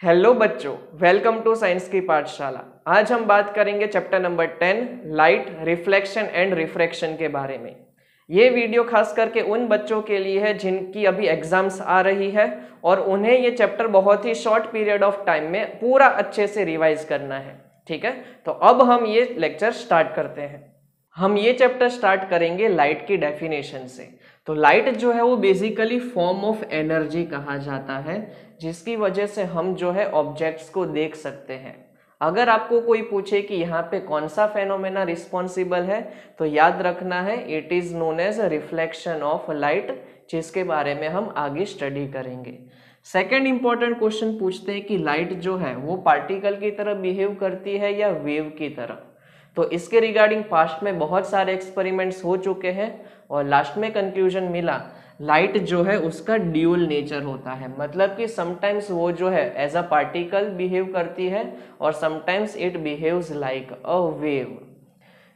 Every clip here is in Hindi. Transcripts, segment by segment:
हेलो बच्चों, वेलकम टू साइंस की पाठशाला। आज हम बात करेंगे chapter number 10 light, reflection and refraction के बारे में। ये वीडियो खास करके उन बच्चों के लिए है जिनकी अभी एग्जाम्स आ रही है और उन्हें ये चैप्टर बहुत ही शॉर्ट पीरियड ऑफ टाइम में पूरा अच्छे से रिवाइज करना है। ठीक है, तो अब हम ये लेक्चर स्टार्ट करते हैं। हम ये चैप्टर स्टार्ट करेंगे लाइट की डेफिनेशन से। तो लाइट जो है वो बेसिकली फॉर्म ऑफ एनर्जी कहा जाता है, जिसकी वजह से हम जो है ऑब्जेक्ट्स को देख सकते हैं। अगर आपको कोई पूछे कि यहाँ पे कौन सा फेनोमेना रिस्पॉन्सिबल है, तो याद रखना है it is known as reflection of light, जिसके बारे में हम आगे स्टडी करेंगे। सेकेंड इंपॉर्टेंट क्वेश्चन पूछते हैं कि लाइट जो है वो पार्टिकल की तरह बिहेव करती है या वेव की तरह। तो इसके रिगार्डिंग पास्ट में बहुत सारे एक्सपेरिमेंट्स हो चुके हैं और लास्ट में कंक्लूजन मिला लाइट जो है उसका ड्यूल नेचर होता है, मतलब कि समटाइम्स वो जो है एज अ पार्टिकल बिहेव करती है और sometimes it behaves like a wave.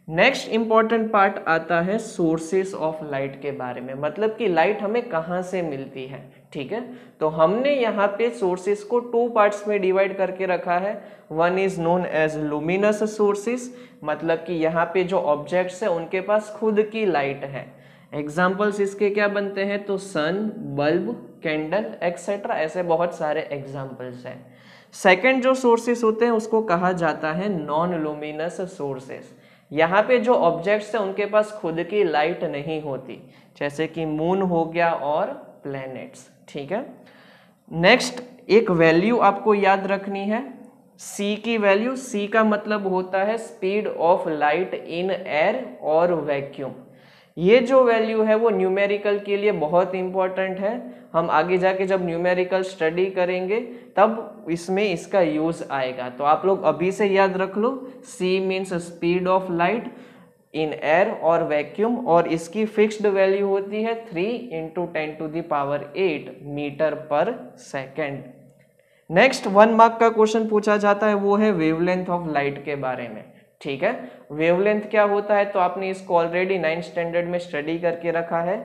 Next important part आता है सोर्सेस ऑफ लाइट के बारे में, मतलब कि लाइट हमें कहाँ से मिलती है। ठीक है, तो हमने यहाँ पे सोर्सेस को टू पार्ट्स में डिवाइड करके रखा है। One is known as luminous sources, मतलब कि यहाँ पे जो ऑब्जेक्ट्स है उनके पास खुद की लाइट है। एग्जाम्पल्स इसके क्या बनते हैं, तो सन, बल्ब, कैंडल एक्सेट्रा, ऐसे बहुत सारे एग्जाम्पल्स हैं। सेकेंड जो सोर्सेस होते हैं उसको कहा जाता है नॉन लुमिनस सोर्सेस। यहाँ पे जो ऑब्जेक्ट्स हैं उनके पास खुद की लाइट नहीं होती, जैसे कि मून हो गया और प्लैनेट्स। ठीक है, नेक्स्ट एक वैल्यू आपको याद रखनी है, सी की वैल्यू। सी का मतलब होता है speed of light in air और वैक्यूम। ये जो वैल्यू है वो न्यूमेरिकल के लिए बहुत इंपॉर्टेंट है। हम आगे जाके जब न्यूमेरिकल स्टडी करेंगे तब इसमें इसका यूज आएगा, तो आप लोग अभी से याद रख लो। C means speed of light in air और वैक्यूम, और इसकी फिक्स्ड वैल्यू होती है 3 × 10⁸ मीटर पर सेकेंड। नेक्स्ट 1 मार्क का क्वेश्चन पूछा जाता है, वो है वेवलेंथ ऑफ लाइट के बारे में। ठीक है, वेवलेंथ क्या होता है, तो आपने इसको ऑलरेडी 9th स्टैंडर्ड में स्टडी करके रखा है।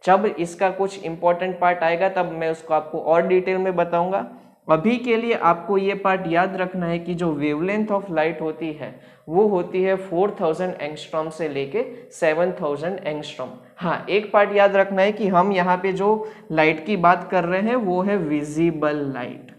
जब इसका कुछ इंपॉर्टेंट पार्ट आएगा तब मैं उसको आपको और डिटेल में बताऊंगा। अभी के लिए आपको ये पार्ट याद रखना है कि जो वेवलेंथ ऑफ लाइट होती है वो होती है 4000 एंगस्ट्रॉम से लेके 7000 एंगस्ट्रॉम। हाँ, एक पार्ट याद रखना है कि हम यहाँ पे जो लाइट की बात कर रहे हैं वो है विजिबल लाइट।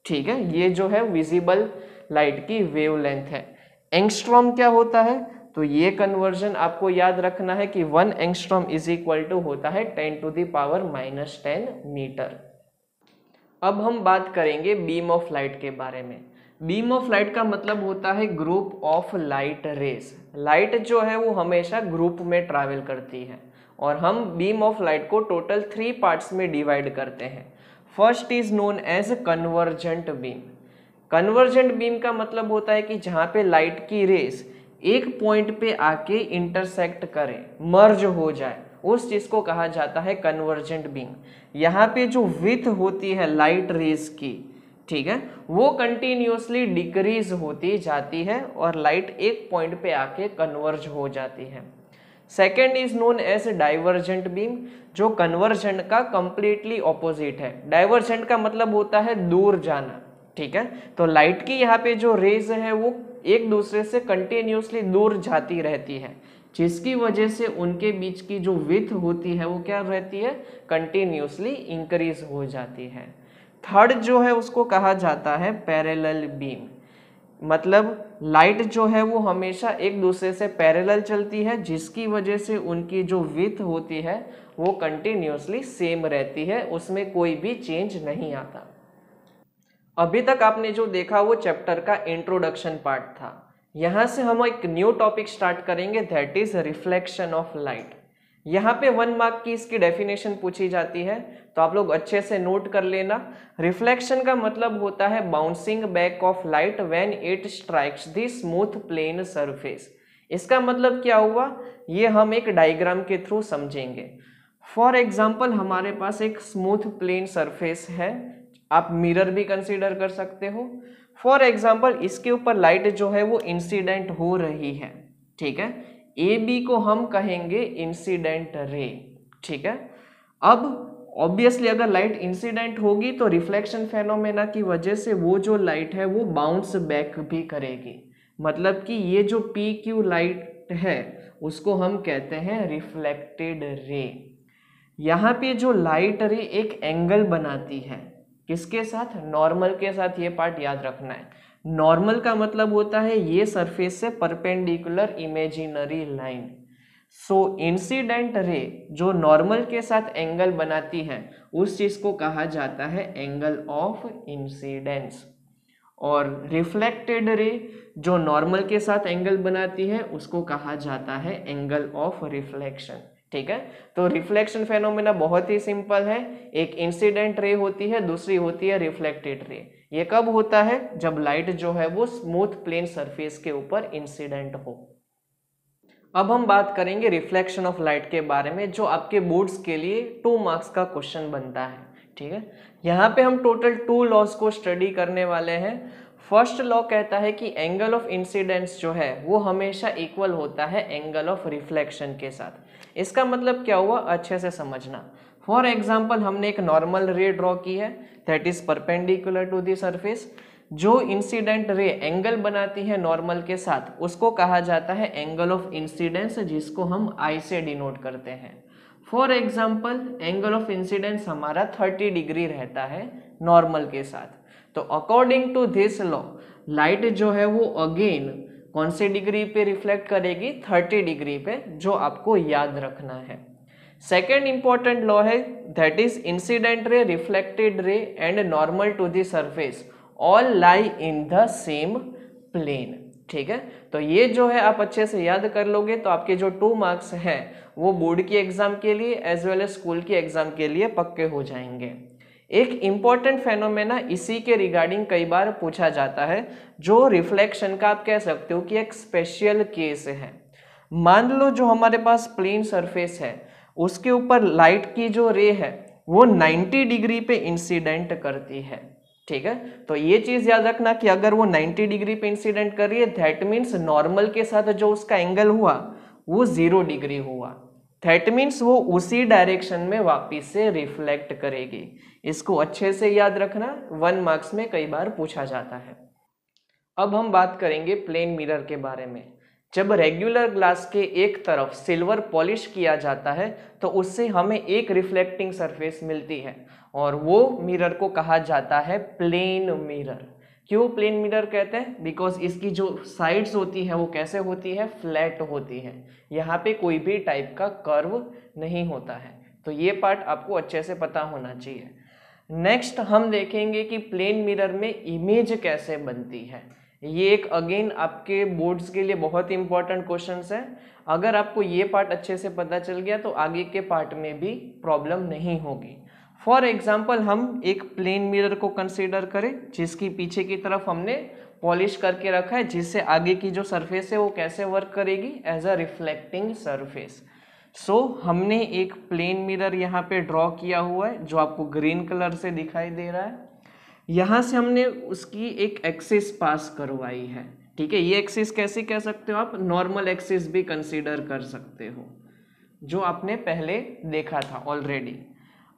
ठीक है, ये जो है विजिबल लाइट की वेवलेंथ है। एंगस्ट्रॉम क्या होता है, तो ये कन्वर्जन आपको याद रखना है कि 1 एंगस्ट्रॉम इज इक्वल टू होता है 10⁻⁻10 मीटर। अब हम बात करेंगे बीम ऑफ लाइट के बारे में। बीम ऑफ लाइट का मतलब होता है group of light rays. Light जो है वो हमेशा ग्रुप में ट्रैवल करती है और हम बीम ऑफ लाइट को टोटल 3 पार्ट्स में डिवाइड करते हैं। First is known as convergent beam. Convergent beam का मतलब होता है कि जहाँ पे लाइट की रेस एक पॉइंट पे आके इंटरसेक्ट करे, मर्ज हो जाए, उस चीज को कहा जाता है कन्वर्जेंट बीम। यहाँ पे जो विड्थ होती है लाइट रेस की, ठीक है, वो कंटिन्यूअसली डिक्रीज होती जाती है और लाइट एक पॉइंट पे आके कन्वर्ज हो जाती है। Second is known as divergent beam, जो कन्वर्जेंट का कंप्लीटली ऑपोजिट है। डाइवर्जेंट का मतलब होता है दूर जाना। ठीक है, तो लाइट की यहाँ पे जो रेज है वो एक दूसरे से कंटिन्यूअसली दूर जाती रहती है, जिसकी वजह से उनके बीच की जो विड्थ होती है वो क्या रहती है, कंटिन्यूअसली इंक्रीज हो जाती है। थर्ड जो है उसको कहा जाता है पैरेलल बीम, मतलब लाइट जो है वो हमेशा एक दूसरे से पैरेलल चलती है, जिसकी वजह से उनकी जो विड्थ होती है वो कंटिन्यूअसली सेम रहती है, उसमें कोई भी चेंज नहीं आता। अभी तक आपने जो देखा वो चैप्टर का इंट्रोडक्शन पार्ट था। यहाँ से हम एक न्यू टॉपिक स्टार्ट करेंगे, that is reflection of light. यहाँ पे 1 मार्क की इसकी डेफिनेशन पूछी जाती है, तो आप लोग अच्छे से नोट कर लेना। रिफ्लेक्शन का मतलब होता है bouncing back of light when it strikes the smooth plane surface. इसका मतलब क्या हुआ, ये हम एक डायग्राम के थ्रू समझेंगे। फॉर एग्जाम्पल हमारे पास एक स्मूथ प्लेन सरफेस है, आप मिरर भी कंसीडर कर सकते हो। फॉर एग्जाम्पल इसके ऊपर लाइट जो है वो इंसिडेंट हो रही है। ठीक है, ए बी को हम कहेंगे इंसिडेंट रे। ठीक है, अब ऑब्वियसली अगर लाइट इंसिडेंट होगी तो रिफ्लेक्शन फेनोमेना की वजह से वो जो लाइट है वो बाउंस बैक भी करेगी। मतलब कि ये जो पी क्यू लाइट है उसको हम कहते हैं रिफ्लेक्टेड रे। यहाँ पे जो लाइट रे एक एंगल बनाती है, किसके साथ? नॉर्मल के साथ। ये पार्ट याद रखना है। नॉर्मल का मतलब होता है ये सरफेस से परपेंडिकुलर इमेजिनरी लाइन। सो इंसिडेंट रे जो नॉर्मल के साथ एंगल बनाती है उस चीज को कहा जाता है एंगल ऑफ इंसिडेंस। और रिफ्लेक्टेड रे जो नॉर्मल के साथ एंगल बनाती है उसको कहा जाता है एंगल ऑफ रिफ्लेक्शन। ठीक है, तो रिफ्लेक्शन फेनोमेना बहुत ही सिंपल है। एक इंसिडेंट रे होती है, दूसरी होती है रिफ्लेक्टेड रे। ये कब होता है? जब लाइट जो है वो स्मूथ प्लेन सरफेस के ऊपर इंसिडेंट हो। अब हम बात करेंगे रिफ्लेक्शन ऑफ लाइट के बारे में, जो आपके बोर्ड्स के लिए 2 मार्क्स का क्वेश्चन बनता है। ठीक है, यहाँ पे हम टोटल 2 लॉज को स्टडी करने वाले हैं। फर्स्ट लॉ कहता है कि एंगल ऑफ इंसिडेंस जो है वो हमेशा इक्वल होता है एंगल ऑफ रिफ्लेक्शन के साथ। इसका मतलब क्या हुआ, अच्छे से समझना। फॉर एग्जाम्पल हमने एक नॉर्मल रे ड्रॉ की है that is perpendicular to the surface. जो इंसिडेंट रे एंगल बनाती है नॉर्मल के साथ उसको कहा जाता है एंगल ऑफ इंसिडेंस, जिसको हम आई से डिनोट करते हैं। For example angle of incidence हमारा 30 डिग्री रहता है नॉर्मल के साथ। तो according to this law light जो है वो अगेन कौन से डिग्री पे रिफ्लेक्ट करेगी? 30 डिग्री पे, जो आपको याद रखना है। सेकेंड इंपॉर्टेंट लॉ है that is incident ray, reflected ray and normal to the surface all lie in the same plane. ठीक है, तो ये जो है आप अच्छे से याद कर लोगे तो आपके जो 2 मार्क्स हैं वो बोर्ड की एग्जाम के लिए एज वेल एज स्कूल की एग्जाम के लिए पक्के हो जाएंगे। एक इंपॉर्टेंट फेनोमेना इसी के रिगार्डिंग कई बार पूछा जाता है, जो रिफ्लेक्शन का आप कह सकते हो कि एक स्पेशल केस है। मान लो जो हमारे पास प्लेन सरफेस है उसके ऊपर लाइट की जो रे है वो 90 डिग्री पे इंसिडेंट करती है। ठीक है, तो ये चीज याद रखना कि अगर वो 90 डिग्री पे इंसिडेंट कर रही है दैट मीन्स नॉर्मल के साथ जो उसका एंगल हुआ वो 0 डिग्री हुआ। दैट मीन्स वो उसी डायरेक्शन में वापिस से रिफ्लेक्ट करेगी। इसको अच्छे से याद रखना, 1 मार्क्स में कई बार पूछा जाता है। अब हम बात करेंगे प्लेन मिरर के बारे में। जब रेगुलर ग्लास के एक तरफ सिल्वर पॉलिश किया जाता है तो उससे हमें एक रिफ्लेक्टिंग सरफेस मिलती है और वो मिरर को कहा जाता है प्लेन मिरर। क्यों प्लेन मिरर कहते हैं? बिकॉज इसकी जो साइड्स होती है वो कैसे होती है? फ्लैट होती है। यहाँ पे कोई भी टाइप का कर्व नहीं होता है। तो ये पार्ट आपको अच्छे से पता होना चाहिए। नेक्स्ट हम देखेंगे कि प्लेन मिरर में इमेज कैसे बनती है। ये एक अगेन आपके बोर्ड्स के लिए बहुत इंपॉर्टेंट क्वेश्चंस है। अगर आपको ये पार्ट अच्छे से पता चल गया तो आगे के पार्ट में भी प्रॉब्लम नहीं होगी। फॉर एग्जाम्पल हम एक प्लेन मिरर को कंसीडर करें जिसकी पीछे की तरफ हमने पॉलिश करके रखा है, जिससे आगे की जो सरफेस है वो कैसे वर्क करेगी? As a reflecting surface. So हमने एक प्लेन मिरर यहाँ पे ड्रॉ किया हुआ है जो आपको ग्रीन कलर से दिखाई दे रहा है। यहाँ से हमने उसकी एक एक्सिस पास करवाई है। ठीक है, ये एक्सिस कैसे कह सकते हो आप? नॉर्मल एक्सिस भी कंसीडर कर सकते हो, जो आपने पहले देखा था ऑलरेडी।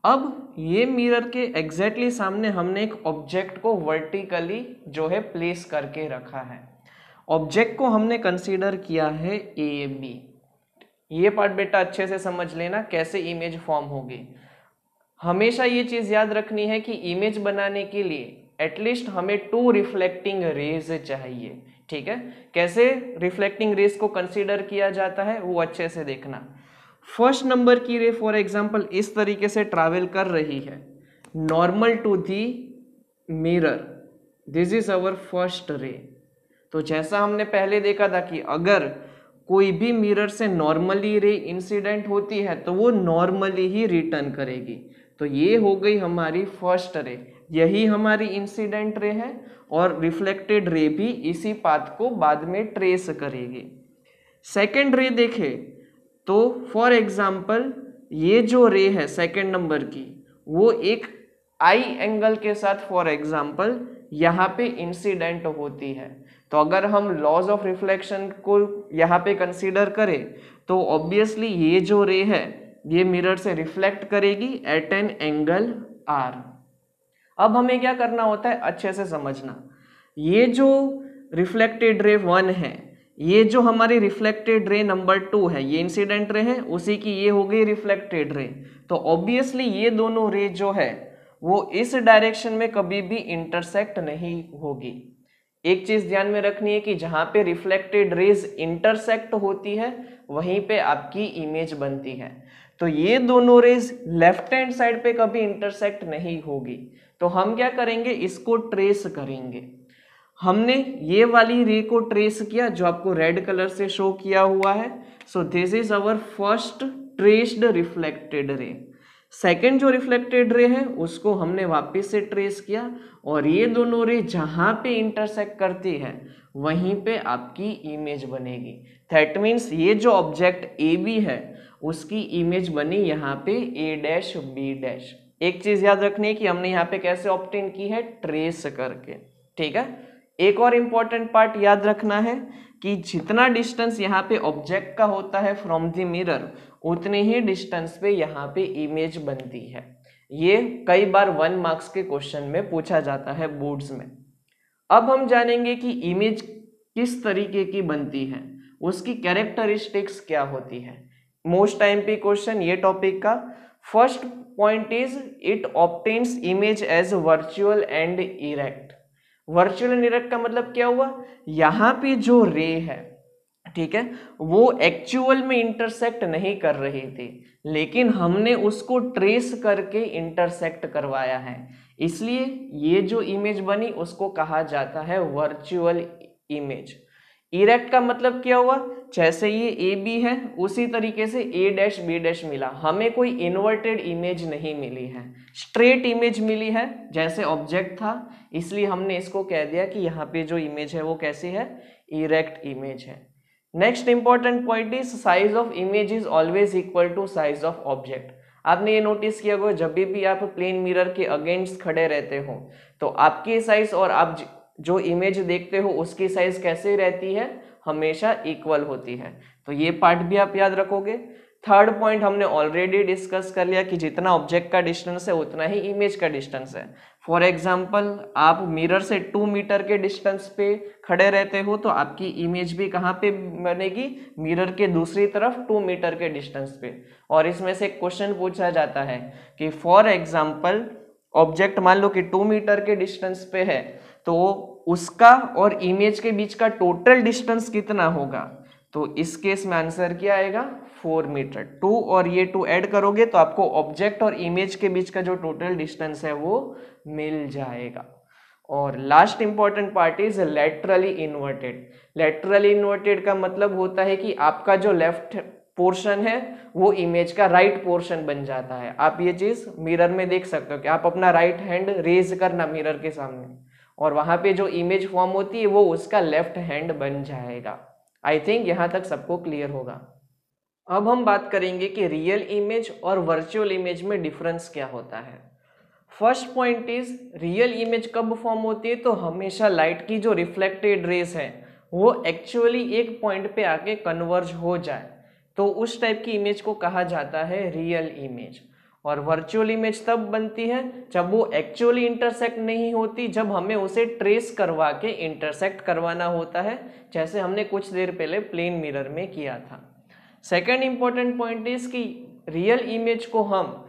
अब ये मिरर के एग्जैक्टली सामने हमने एक ऑब्जेक्ट को वर्टिकली जो है प्लेस करके रखा है। ऑब्जेक्ट को हमने कंसीडर किया है ए बी। ये पार्ट बेटा अच्छे से समझ लेना कैसे इमेज फॉर्म होगी। हमेशा ये चीज याद रखनी है कि इमेज बनाने के लिए एटलीस्ट हमें 2 रिफ्लेक्टिंग रेज चाहिए। ठीक है, कैसे रिफ्लेक्टिंग रेज को कंसीडर किया जाता है वो अच्छे से देखना। फर्स्ट नंबर की रे फॉर एग्जांपल इस तरीके से ट्रैवल कर रही है normal to the mirror, this is our first ray. तो जैसा हमने पहले देखा था कि अगर कोई भी मिरर से नॉर्मली रे इंसिडेंट होती है तो वो नॉर्मली ही रिटर्न करेगी। तो ये हो गई हमारी फर्स्ट रे, यही हमारी इंसिडेंट रे है और रिफ्लेक्टेड रे भी इसी पाथ को बाद में ट्रेस करेगी। सेकेंड रे देखे तो फॉर एग्जाम्पल ये जो रे है सेकेंड नंबर की वो एक आई एंगल के साथ फॉर एग्जाम्पल यहाँ पे इंसिडेंट होती है। तो अगर हम लॉज ऑफ रिफ्लेक्शन को यहाँ पे कंसीडर करें तो ऑब्वियसली ये जो रे है ये मिरर से रिफ्लेक्ट करेगी एट एन एंगल R। अब हमें क्या करना होता है, अच्छे से समझना। ये जो रिफ्लेक्टेड रे 1 है, ये जो हमारी रिफ्लेक्टेड रे नंबर 2 है, ये इंसिडेंट रे है, उसी की ये हो गई रिफ्लेक्टेड रे। तो ऑब्वियसली ये दोनों रे जो है वो इस डायरेक्शन में कभी भी इंटरसेक्ट नहीं होगी। एक चीज ध्यान में रखनी है कि जहां पे रिफ्लेक्टेड रेज इंटरसेक्ट होती है वहीं पे आपकी इमेज बनती है। तो ये दोनों रेज लेफ्ट हैंड साइड पे कभी इंटरसेक्ट नहीं होगी। तो हम क्या करेंगे, इसको ट्रेस करेंगे। हमने ये वाली रे को ट्रेस किया जो आपको रेड कलर से शो किया हुआ है। So this is our first traced reflected ray. Second जो रिफ्लेक्टेड रे है उसको हमने वापस से ट्रेस किया, और ये दोनों रे जहां पे इंटरसेक्ट करती है वहीं पे आपकी इमेज बनेगी। दैट मीन्स ये जो ऑब्जेक्ट ए बी है उसकी इमेज बनी यहाँ पे ए डैश बी डैश। एक चीज याद रखनी है कि हमने यहाँ पे कैसे ऑब्टेन की है, ट्रेस करके। ठीक है, एक और इम्पॉर्टेंट पार्ट याद रखना है कि जितना डिस्टेंस यहाँ पे ऑब्जेक्ट का होता है फ्रॉम द मिरर, उतने ही डिस्टेंस पे यहाँ पे इमेज बनती है। ये कई बार 1 मार्क्स के क्वेश्चन में पूछा जाता है बोर्ड्स में। अब हम जानेंगे कि इमेज किस तरीके की बनती है, उसकी कैरेक्टरिस्टिक्स क्या होती है। मोस्ट टाइम पे क्वेश्चन ये टॉपिक का। First point is it obtains image as virtual and erect. Virtual and erect का मतलब क्या हुआ, यहाँ पे जो रे है, ठीक है, वो एक्चुअल में इंटरसेक्ट नहीं कर रही थी, लेकिन हमने उसको ट्रेस करके इंटरसेक्ट करवाया है, इसलिए ये जो इमेज बनी उसको कहा जाता है वर्चुअल इमेज। इरेक्ट का मतलब क्या हुआ, जैसे ये ए बी है उसी तरीके से ए डैश बी डैश मिला, हमें कोई इन्वर्टेड इमेज नहीं मिली है, स्ट्रेट इमेज मिली है जैसे ऑब्जेक्ट था, इसलिए हमने इसको कह दिया कि यहाँ पे जो इमेज है वो कैसी है, इरेक्ट इमेज है। Next important point is size of image is always equal to size of object. आपने ये नोटिस किया होगा, जब भी आप प्लेन मिरर के अगेंस्ट खड़े रहते हो तो आपकी साइज और आप जो इमेज देखते हो उसकी साइज कैसे रहती है, हमेशा इक्वल होती है। तो ये पार्ट भी आप याद रखोगे। थर्ड पॉइंट हमने ऑलरेडी डिस्कस कर लिया कि जितना ऑब्जेक्ट का डिस्टेंस है उतना ही इमेज का डिस्टेंस है। फॉर एग्जाम्पल आप मिरर से 2 मीटर के डिस्टेंस पे खड़े रहते हो तो आपकी इमेज भी कहाँ पे बनेगी, मिरर के दूसरी तरफ 2 मीटर के डिस्टेंस पे। और इसमें से क्वेश्चन पूछा जाता है कि फॉर एग्जाम्पल ऑब्जेक्ट मान लो कि 2 मीटर के डिस्टेंस पे है, तो उसका और इमेज के बीच का टोटल डिस्टेंस कितना होगा, तो इस केस में आंसर क्या आएगा, 4 मीटर। 2 और ये 2 ऐड करोगे तो आपको ऑब्जेक्ट और इमेज के बीच का जो टोटल डिस्टेंस है वो मिल जाएगा। और last important part is laterally inverted. Laterally inverted का मतलब होता है कि आपका जो लेफ्ट पोर्शन है वो इमेज का राइट पोर्शन बन जाता है। आप ये चीज मिरर में देख सकते हो कि आप अपना राइट हैंड रेज करना मिरर के सामने, और वहां पे जो इमेज फॉर्म होती है वो उसका लेफ्ट हैंड बन जाएगा। आई थिंक यहाँ तक सबको क्लियर होगा। अब हम बात करेंगे कि रियल इमेज और वर्चुअल इमेज में डिफरेंस क्या होता है। First point is real image कब फॉर्म होती है, तो हमेशा लाइट की जो रिफ्लेक्टेड रेज है वो एक्चुअली एक पॉइंट पे आके कन्वर्ज हो जाए, तो उस टाइप की इमेज को कहा जाता है रियल इमेज। और वर्चुअल इमेज तब बनती है जब वो एक्चुअली इंटरसेक्ट नहीं होती, जब हमें उसे ट्रेस करवा के इंटरसेक्ट करवाना होता है, जैसे हमने कुछ देर पहले प्लेन मिरर में किया था। सेकेंड इंपॉर्टेंट पॉइंट इज कि रियल इमेज को हम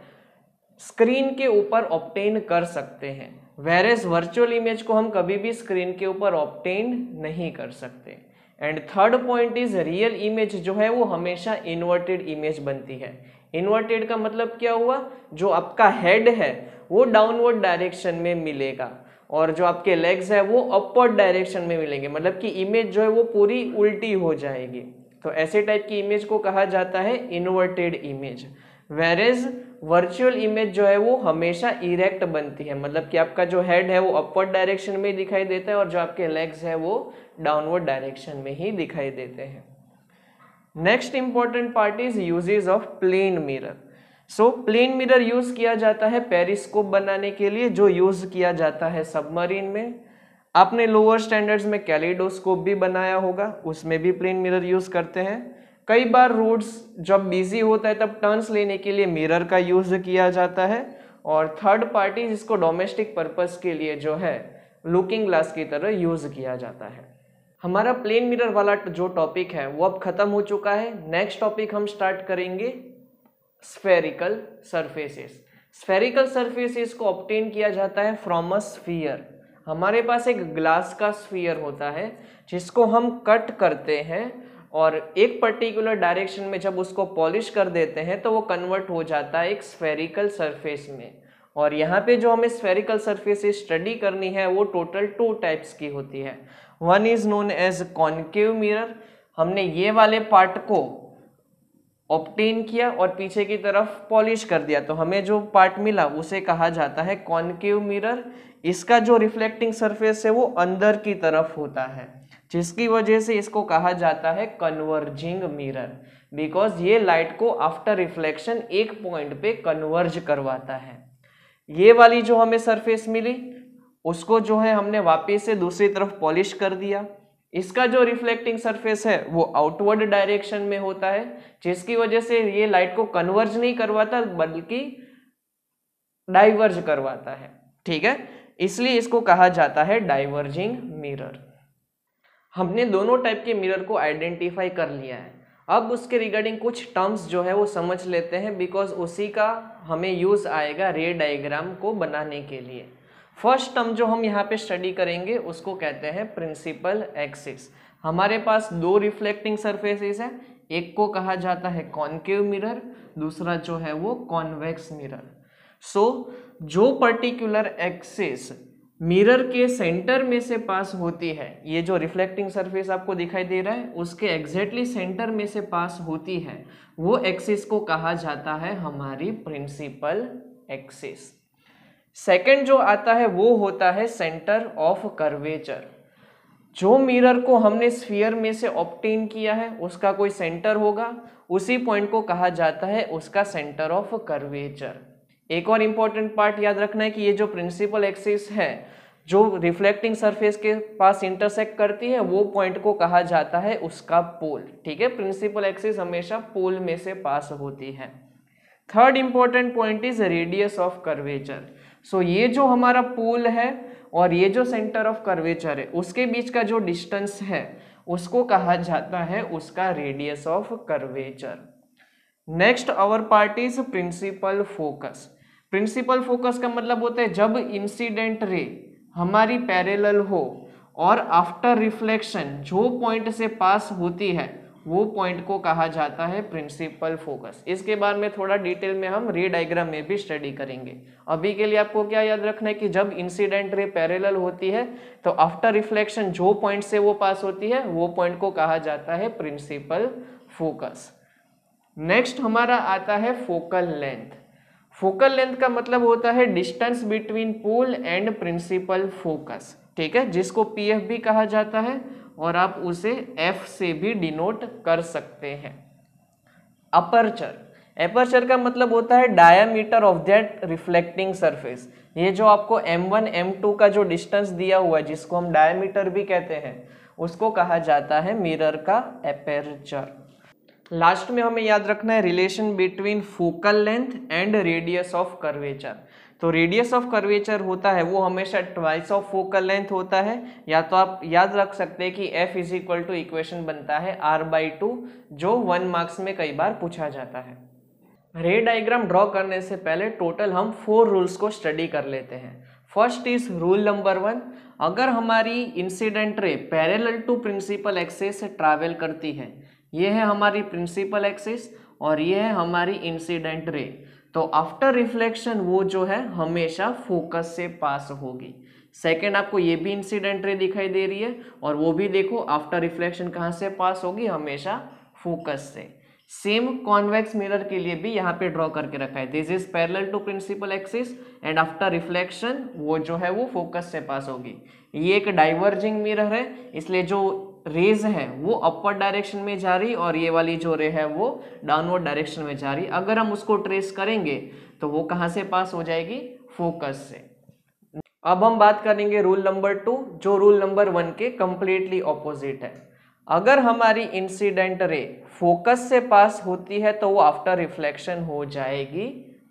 स्क्रीन के ऊपर ऑब्टेन कर सकते हैं, वेरेज वर्चुअल इमेज को हम कभी भी स्क्रीन के ऊपर ऑब्टेन नहीं कर सकते। And third point is real image जो है वो हमेशा इन्वर्टेड इमेज बनती है। इन्वर्टेड का मतलब क्या हुआ, जो आपका हेड है वो डाउनवर्ड डायरेक्शन में मिलेगा और जो आपके लेग्स है वो अपवर्ड डायरेक्शन में मिलेंगे, मतलब कि इमेज जो है वो पूरी उल्टी हो जाएगी। तो ऐसे टाइप की इमेज को कहा जाता है इन्वर्टेड इमेज। वेरेज वर्चुअल इमेज जो है वो हमेशा इरेक्ट बनती है, मतलब कि आपका जो हेड है वो अपवर्ड डायरेक्शन में दिखाई देता है और जो आपके लेग्स है वो डाउनवर्ड डायरेक्शन में ही दिखाई देते हैं। Next important part is uses of plane mirror. So plane mirror use किया जाता है पेरिस्कोप बनाने के लिए, जो यूज किया जाता है सबमरीन में। आपने लोअर स्टैंडर्ड्स में कैलिडोस्कोप भी बनाया होगा, उसमें भी प्लेन मिरर यूज करते हैं। कई बार रोड्स जब बिजी होता है तब टर्न्स लेने के लिए मिरर का यूज किया जाता है। और थर्ड पार्टी जिसको डोमेस्टिक पर्पस के लिए जो है लुकिंग ग्लास की तरह यूज किया जाता है। हमारा प्लेन मिरर वाला जो टॉपिक है वो अब खत्म हो चुका है। नेक्स्ट टॉपिक हम स्टार्ट करेंगे स्फेरिकल सरफेसेस। स्फेरिकल सरफेसेस को ऑब्टेन किया जाता है फ्रॉम अ स्फीयर। हमारे पास एक ग्लास का स्फीयर होता है जिसको हम कट करते हैं और एक पर्टिकुलर डायरेक्शन में जब उसको पॉलिश कर देते हैं तो वो कन्वर्ट हो जाता है एक स्फेरिकल सरफेस में। और यहाँ पे जो हमें स्फेरिकल सरफेस स्टडी करनी है वो टोटल 2 टाइप्स की होती है। One is known as concave mirror. हमने ये वाले पार्ट को ऑब्टेन किया और पीछे की तरफ पॉलिश कर दिया तो हमें जो पार्ट मिला उसे कहा जाता है कॉन्केव मिरर। इसका जो रिफ्लेक्टिंग सरफेस है वो अंदर की तरफ होता है जिसकी वजह से इसको कहा जाता है कन्वर्जिंग मिरर, बिकॉज ये लाइट को आफ्टर रिफ्लेक्शन एक पॉइंट पे कन्वर्ज करवाता है। ये वाली जो हमें सरफेस मिली उसको जो है हमने वापस से दूसरी तरफ पॉलिश कर दिया। इसका जो रिफ्लेक्टिंग सरफेस है वो आउटवर्ड डायरेक्शन में होता है जिसकी वजह से ये लाइट को कन्वर्ज नहीं करवाता बल्कि डाइवर्ज करवाता है। ठीक है, इसलिए इसको कहा जाता है डाइवर्जिंग मिरर। हमने दोनों टाइप के मिरर को आइडेंटिफाई कर लिया है। अब उसके रिगार्डिंग कुछ टर्म्स जो है वो समझ लेते हैं, बिकॉज उसी का हमें यूज आएगा रे डायग्राम को बनाने के लिए। फर्स्ट टर्म जो हम यहाँ पे स्टडी करेंगे उसको कहते हैं प्रिंसिपल एक्सिस। हमारे पास 2 रिफ्लेक्टिंग सरफेसेस हैं, एक को कहा जाता है कॉन्केव मिरर, दूसरा जो है वो कॉन्वेक्स मिरर। सो जो पर्टिकुलर एक्सिस मिरर के सेंटर में से पास होती है, ये जो रिफ्लेक्टिंग सरफेस आपको दिखाई दे रहा है उसके एग्जैक्टली सेंटर में से पास होती है, वो एक्सिस को कहा जाता है हमारी प्रिंसिपल एक्सिस। सेकंड जो आता है वो होता है सेंटर ऑफ कर्वेचर। जो मिरर को हमने स्फीयर में से ऑब्टेन किया है उसका कोई सेंटर होगा, उसी पॉइंट को कहा जाता है उसका सेंटर ऑफ कर्वेचर। एक और इंपॉर्टेंट पार्ट याद रखना है कि ये जो प्रिंसिपल एक्सिस है जो रिफ्लेक्टिंग सरफेस के पास इंटरसेक्ट करती है वो पॉइंट को कहा जाता है उसका पोल। ठीक है, प्रिंसिपल एक्सिस हमेशा पोल में से पास होती है। Third important point is radius of curvature. So ये जो हमारा पोल है और ये जो सेंटर ऑफ कर्वेचर है उसके बीच का जो डिस्टेंस है उसको कहा जाता है उसका radius of curvature. Next our part is principal focus. Principal focus का मतलब होता है जब इंसिडेंट रे हमारी पैरेलल हो और आफ्टर रिफ्लेक्शन जो पॉइंट से पास होती है वो पॉइंट को कहा जाता है प्रिंसिपल फोकस। इसके बारे में थोड़ा डिटेल में हम रे डायग्राम में भी स्टडी करेंगे। अभी के लिए आपको क्या याद रखना है कि जब इंसिडेंट रे पैरेलल होती है तो आफ्टर रिफ्लेक्शन जो पॉइंट से वो पास होती है वो पॉइंट को कहा जाता है प्रिंसिपल फोकस। नेक्स्ट हमारा आता है फोकल लेंथ। फोकल लेंथ का मतलब होता है distance between pole and principal focus. ठीक है, जिसको पीएफ भी कहा जाता है और आप उसे एफ से भी डिनोट कर सकते हैं। अपर्चर, एपर्चर का मतलब होता है diameter of that reflecting surface. ये जो आपको m1 m2 का जो डिस्टेंस दिया हुआ है जिसको हम डायामीटर भी कहते हैं उसको कहा जाता है मिरर का एपर्चर। लास्ट में हमें याद रखना है relation between focal length and radius of curvature. तो रेडियस ऑफ कर्वेचर होता है वो हमेशा ट्वाइस ऑफ फोकल लेंथ होता है, या तो आप याद रख सकते हैं कि F is equal to equation बनता है R/2 जो 1 मार्क्स में कई बार पूछा जाता है। रे डायग्राम ड्रॉ करने से पहले टोटल हम 4 रूल्स को स्टडी कर लेते हैं। फर्स्ट इज रूल नंबर 1, अगर हमारी incident ray parallel to principal axis travel करती है, ये है हमारी प्रिंसिपल एक्सिस और ये है हमारी इंसिडेंट रे, तो आफ्टर रिफ्लेक्शन वो जो है हमेशा फोकस से पास होगी। सेकेंड, आपको ये भी इंसिडेंट रे दिखाई दे रही है और वो भी देखो आफ्टर रिफ्लेक्शन कहाँ से पास होगी, हमेशा फोकस से। सेम कॉन्वेक्स मिरर के लिए भी यहाँ पे ड्रॉ करके रखा है, this is parallel to principal axis and after reflection वो जो है वो फोकस से पास होगी। ये एक डाइवर्जिंग मिरर है, इसलिए जो रेज है वो अपवर्ड डायरेक्शन में जा रही और ये वाली जो रे है वो डाउनवर्ड डायरेक्शन में जा रही। अगर हम उसको ट्रेस करेंगे तो वो कहाँ से पास हो जाएगी, फोकस से। अब हम बात करेंगे रूल नंबर 2 जो रूल नंबर 1 के कंप्लीटली ऑपोजिट है। अगर हमारी इंसिडेंट रे फोकस से पास होती है तो वो आफ्टर रिफ्लेक्शन हो जाएगी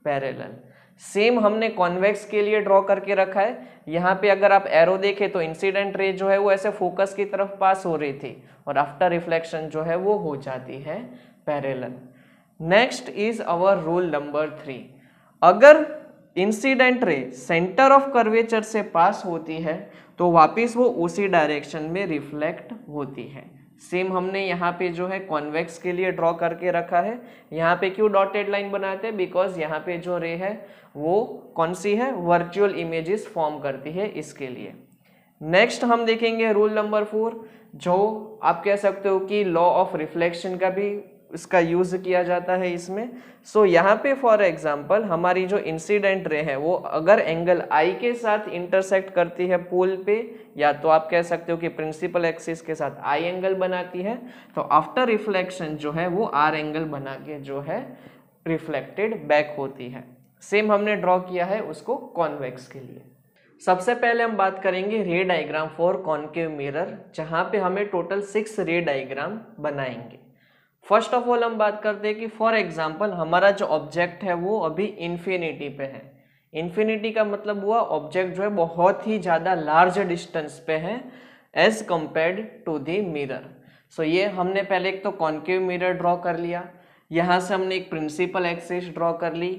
पैरेलल। सेम हमने कॉन्वेक्स के लिए ड्रॉ करके रखा है। यहाँ पे अगर आप एरो देखें तो इंसिडेंट रे जो है वो ऐसे फोकस की तरफ पास हो रही थी और आफ्टर रिफ्लेक्शन जो है वो हो जाती है parallel. Next is our rule number 3। अगर incident ray centre of curvature से पास होती है तो वापस वो उसी डायरेक्शन में रिफ्लेक्ट होती है। सेम हमने यहाँ पे जो है कॉन्वेक्स के लिए ड्रॉ करके रखा है। यहाँ पे क्यों डॉटेड लाइन बनाते हैं? बिकॉज यहाँ पे जो रे है वो कौन सी है? वर्चुअल इमेजेस फॉर्म करती है, इसके लिए। नेक्स्ट हम देखेंगे रूल नंबर 4, जो आप कह सकते हो कि लॉ ऑफ रिफ्लेक्शन का भी इसका यूज किया जाता है इसमें। सो यहाँ पे फॉर एग्जांपल हमारी जो इंसिडेंट रे है वो अगर एंगल आई के साथ इंटरसेक्ट करती है पोल पे, या तो आप कह सकते हो कि प्रिंसिपल एक्सिस के साथ आई एंगल बनाती है, तो आफ्टर रिफ्लेक्शन जो है वो आर एंगल बना के जो है रिफ्लेक्टेड बैक होती है। सेम हमने ड्रॉ किया है उसको कॉन्वेक्स के लिए। सबसे पहले हम बात करेंगे रे डायग्राम फॉर कॉन्केव मिरर, जहां पे हमें टोटल 6 रे डायग्राम बनाएंगे। फर्स्ट ऑफ ऑल हम बात करते हैं कि फॉर एग्जांपल हमारा जो ऑब्जेक्ट है वो अभी इन्फिनिटी पे है। इन्फिनिटी का मतलब हुआ ऑब्जेक्ट जो है बहुत ही ज़्यादा लार्ज डिस्टेंस पे है as compared to the mirror. So ये हमने पहले एक तो कॉन्केव मिरर ड्रॉ कर लिया। यहाँ से हमने एक प्रिंसिपल एक्सिस ड्रॉ कर ली,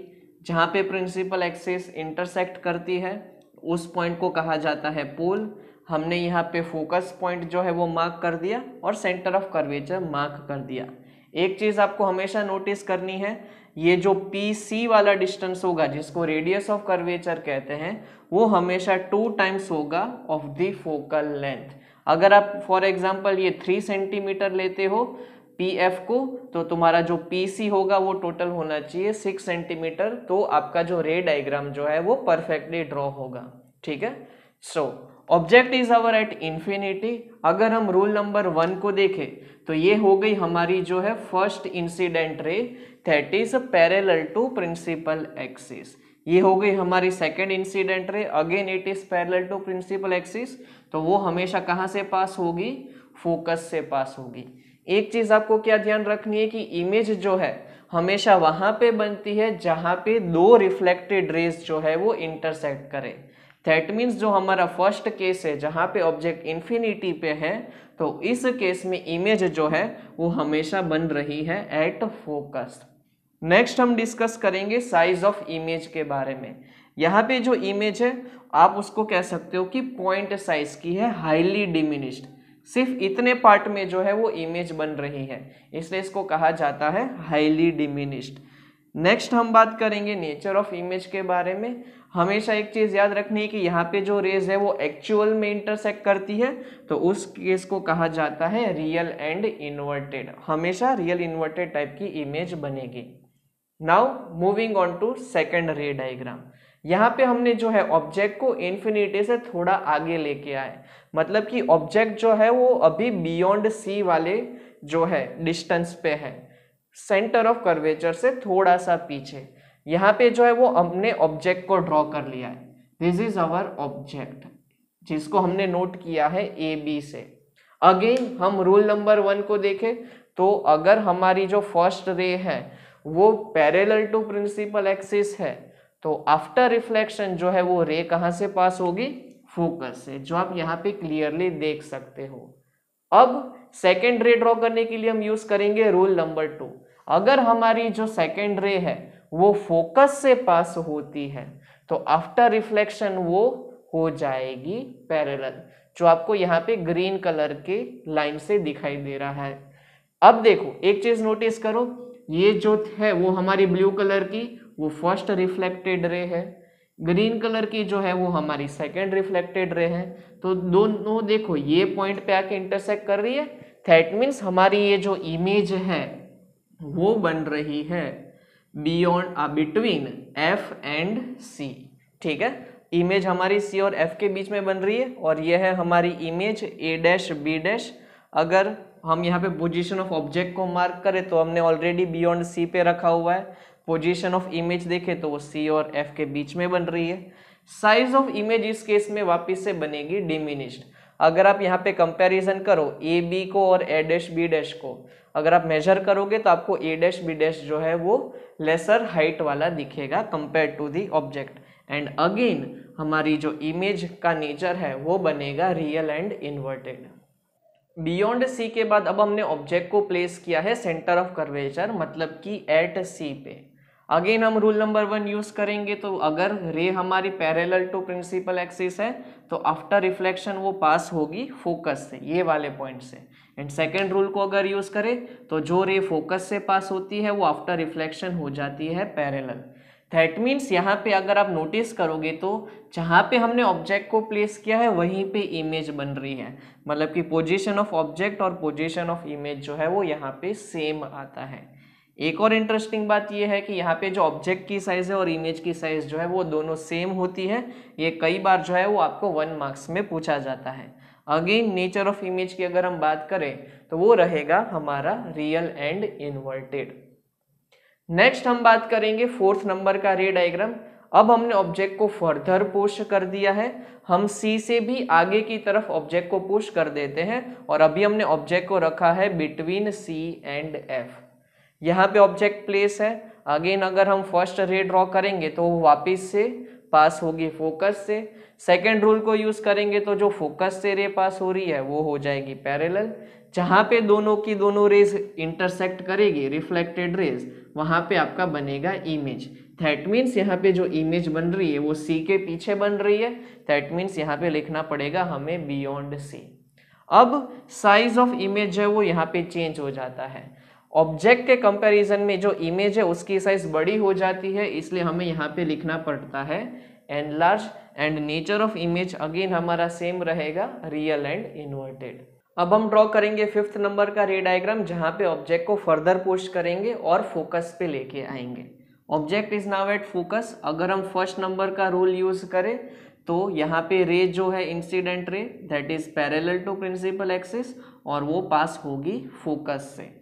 जहाँ पे प्रिंसिपल एक्सिस इंटरसेक्ट करती है उस पॉइंट को कहा जाता है पोल। हमने यहाँ पे फोकस पॉइंट जो है वो मार्क कर दिया और सेंटर ऑफ कर्वेचर मार्क कर दिया। एक चीज़ आपको हमेशा नोटिस करनी है, ये जो PC वाला डिस्टेंस होगा जिसको रेडियस ऑफ कर्वेचर कहते हैं वो हमेशा 2 टाइम्स होगा ऑफ द फोकल लेंथ। अगर आप फॉर एग्जांपल ये 3 सेंटीमीटर लेते हो PF को, तो तुम्हारा जो PC होगा वो टोटल होना चाहिए 6 सेंटीमीटर, तो आपका जो रे डायग्राम जो है वो परफेक्टली ड्रॉ होगा। ठीक है। So object is our at infinity. अगर हम रूल नंबर 1 को देखें तो ये हो गई हमारी जो है first incident ray, that is parallel to principal axis. ये हो गई हमारी second incident ray, again it is parallel to principal axis, तो वो हमेशा कहाँ से पास होगी? फोकस से पास होगी। एक चीज आपको क्या ध्यान रखनी है कि इमेज जो है हमेशा वहां पे बनती है जहां पे 2 रिफ्लेक्टेड रेज जो है वो इंटरसेक्ट करे। दैट मीन्स जो हमारा फर्स्ट केस है जहां पे ऑब्जेक्ट इन्फिनिटी पे है, तो इस केस में इमेज जो है वो हमेशा बन रही है एट फोकस। नेक्स्ट हम डिस्कस करेंगे साइज ऑफ इमेज के बारे में। यहाँ पे जो इमेज है आप उसको कह सकते हो कि पॉइंट साइज की है, हाईली डिमिनिश्ड। सिर्फ इतने पार्ट में जो है वो इमेज बन रही है, इसलिए इसको कहा जाता है हाईली डिमिनिश्ड। नेक्स्ट हम बात करेंगे नेचर ऑफ इमेज के बारे में। हमेशा एक चीज याद रखनी है कि यहाँ पे जो रेज है वो एक्चुअल में इंटरसेक्ट करती है, तो उस केस को कहा जाता है रियल एंड इन्वर्टेड। हमेशा रियल इन्वर्टेड टाइप की इमेज बनेगी। Now moving on to second ray diagram. यहाँ पे हमने जो है ऑब्जेक्ट को इन्फिनिटी से थोड़ा आगे लेके आए, मतलब कि ऑब्जेक्ट जो है वो अभी बियॉन्ड C वाले जो है डिस्टेंस पे है, सेंटर ऑफ कर्वेचर से थोड़ा सा पीछे। यहाँ पे जो है वो हमने ऑब्जेक्ट को ड्रॉ कर लिया है। दिस इज आवर ऑब्जेक्ट, जिसको हमने नोट किया है AB से। अगेन हम रूल नंबर 1 को देखें तो अगर हमारी जो फर्स्ट रे है वो पैरेलल टू प्रिंसिपल एक्सिस है, तो आफ्टर रिफ्लेक्शन जो है वो रे कहाँ से पास होगी? फोकस से, जो आप यहाँ पे क्लियरली देख सकते हो। अब सेकेंड रे ड्रॉ करने के लिए हम यूज करेंगे रूल नंबर 2। अगर हमारी जो सेकेंड रे है वो फोकस से पास होती है तो आफ्टर रिफ्लेक्शन वो हो जाएगी पैरेलल, जो आपको यहाँ पे ग्रीन कलर के लाइन से दिखाई दे रहा है। अब देखो एक चीज नोटिस करो, ये जो है वो हमारी ब्लू कलर की वो फर्स्ट रिफ्लेक्टेड रे है, ग्रीन कलर की जो है वो हमारी सेकेंड रिफ्लेक्टेड रे है। तो दोनों देखो ये पॉइंट पे आके इंटरसेक्ट कर रही है, दैट मीन्स हमारी ये जो इमेज है वो बन रही है beyond between F and C। ठीक है, इमेज हमारी C और F के बीच में बन रही है और ये है हमारी इमेज A', B'। अगर हम यहाँ पे पोजीशन ऑफ ऑब्जेक्ट को मार्क करें तो हमने ऑलरेडी बियॉन्ड C पे रखा हुआ है। पोजीशन ऑफ इमेज देखें तो वो C और F के बीच में बन रही है। साइज ऑफ इमेज इस केस में वापस से बनेगी डिमिनिश्ड। अगर आप यहाँ पे कंपैरिजन करो ए बी को और ए डैश बी डैश को, अगर आप मेजर करोगे तो आपको ए डैश बी डैश जो है वो लेसर हाइट वाला दिखेगा compare to the object. And again हमारी जो इमेज का नेचर है वो बनेगा real and inverted. Beyond C के बाद अब हमने ऑब्जेक्ट को प्लेस किया है सेंटर ऑफ कर्वेचर, मतलब कि एट सी पे। अगेन हम रूल नंबर 1 यूज करेंगे, तो अगर रे हमारी पैरेलल टू प्रिंसिपल एक्सिस है तो आफ्टर रिफ्लेक्शन वो पास होगी फोकस से, ये वाले पॉइंट से। एंड सेकेंड रूल को अगर यूज करें तो जो रे फोकस से पास होती है वो आफ्टर रिफ्लेक्शन हो जाती है पैरेलल। दैट मीन्स यहाँ पे अगर आप नोटिस करोगे तो जहाँ पे हमने ऑब्जेक्ट को प्लेस किया है वहीं पे इमेज बन रही है, मतलब कि पोजीशन ऑफ ऑब्जेक्ट और पोजीशन ऑफ इमेज जो है वो यहाँ पे सेम आता है। एक और इंटरेस्टिंग बात ये है कि यहाँ पे जो ऑब्जेक्ट की साइज है और इमेज की साइज जो है वो दोनों सेम होती है। ये कई बार जो है वो आपको 1 मार्क्स में पूछा जाता है। अगेन नेचर ऑफ इमेज की अगर हम बात करें तो वो रहेगा हमारा रियल एंड इन्वर्टेड। नेक्स्ट हम बात करेंगे 4th नंबर का रे डायग्राम। अब हमने ऑब्जेक्ट को फर्दर पुश कर दिया है, हम सी से भी आगे की तरफ ऑब्जेक्ट को पुश कर देते हैं और अभी हमने ऑब्जेक्ट को रखा है बिटवीन सी एंड एफ। यहाँ पे ऑब्जेक्ट प्लेस है। अगेन अगर हम फर्स्ट रे ड्रॉ करेंगे तो वो वापिस से पास होगी फोकस से। सेकेंड रूल को यूज करेंगे तो जो फोकस से रे पास हो रही है वो हो जाएगी पैरेलल। जहाँ पे दोनों की दोनों रेज इंटरसेक्ट करेगी रिफ्लेक्टेड रेज, वहाँ पे आपका बनेगा इमेज। दैट मीन्स यहाँ पे जो इमेज बन रही है वो सी के पीछे बन रही है। दैट मीन्स यहाँ पे लिखना पड़ेगा हमें बियॉन्ड सी। अब साइज ऑफ इमेज है वो यहाँ पे चेंज हो जाता है। ऑब्जेक्ट के कंपैरिजन में जो इमेज है उसकी साइज बड़ी हो जाती है, इसलिए हमें यहाँ पे लिखना पड़ता है enlarge. And nature of image again हमारा सेम रहेगा रियल एंड इन्वर्टेड। अब हम ड्रॉ करेंगे 5th नंबर का रे डायग्राम, जहाँ पे ऑब्जेक्ट को फर्दर पुश करेंगे और फोकस पे लेके आएंगे। Object is now at focus. अगर हम फर्स्ट नंबर का रूल यूज करें तो यहाँ पे रे जो है incident ray that is parallel to principal axis और वो पास होगी फोकस से।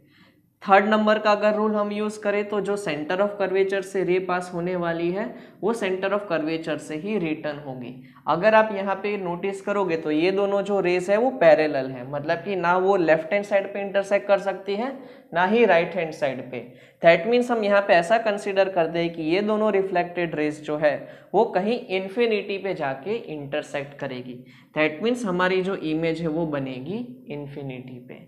थर्ड नंबर का अगर रूल हम यूज करें तो जो सेंटर ऑफ कर्वेचर से रे पास होने वाली है वो सेंटर ऑफ कर्वेचर से ही रिटर्न होगी। अगर आप यहाँ पे नोटिस करोगे तो ये दोनों जो रेस है वो पैरेलल है, मतलब कि ना वो लेफ्ट हैंड साइड पे इंटरसेक्ट कर सकती है ना ही राइट हैंड साइड पे। दैट मीन्स हम यहाँ पे ऐसा कंसिडर कर दे कि ये दोनों रिफ्लेक्टेड रेस जो है वो कहीं इन्फिनिटी पे जाके इंटरसेक्ट करेगी। दैट मीन्स हमारी जो इमेज है वो बनेगी इन्फिनिटी पे।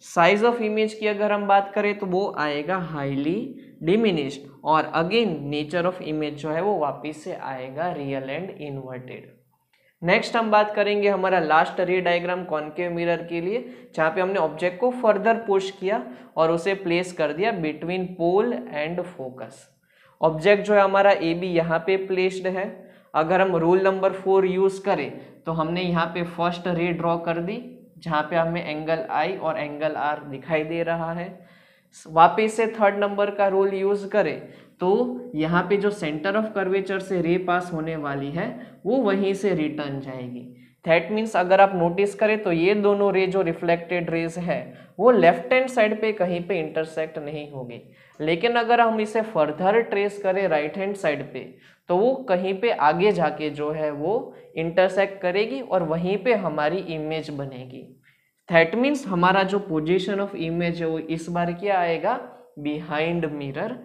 साइज ऑफ इमेज की अगर हम बात करें तो वो आएगा हाईली डिमिनिश्ड और अगेन नेचर ऑफ इमेज जो है वो वापिस से आएगा रियल एंड इन्वर्टेड। नेक्स्ट हम बात करेंगे हमारा लास्ट रे डायग्राम कॉन्केव मिरर के लिए, जहाँ पे हमने ऑब्जेक्ट को फर्दर पुश किया और उसे प्लेस कर दिया between pole and focus. Object जो है हमारा ए बी यहाँ पे प्लेस्ड है। अगर हम रूल नंबर 4 यूज करें तो हमने यहाँ पे फर्स्ट रे ड्रॉ कर दी जहाँ पे हमें एंगल आई और एंगल आर दिखाई दे रहा है। वापिस से थर्ड नंबर का रूल यूज करें तो यहाँ पे जो सेंटर ऑफ कर्वेचर से रे पास होने वाली है वो वहीं से रिटर्न जाएगी। दैट मीन्स अगर आप नोटिस करें तो ये दोनों रे जो रिफ्लेक्टेड रेज है वो लेफ्ट हैंड साइड पे कहीं पे इंटरसेक्ट नहीं होगी, लेकिन अगर हम इसे फर्दर ट्रेस करें राइट हैंड साइड पे तो वो कहीं पे आगे जाके जो है वो इंटरसेक्ट करेगी और वहीं पे हमारी इमेज बनेगी। दैट मीन्स हमारा जो पोजीशन ऑफ इमेज है वो इस बार क्या आएगा, बिहाइंड मिरर।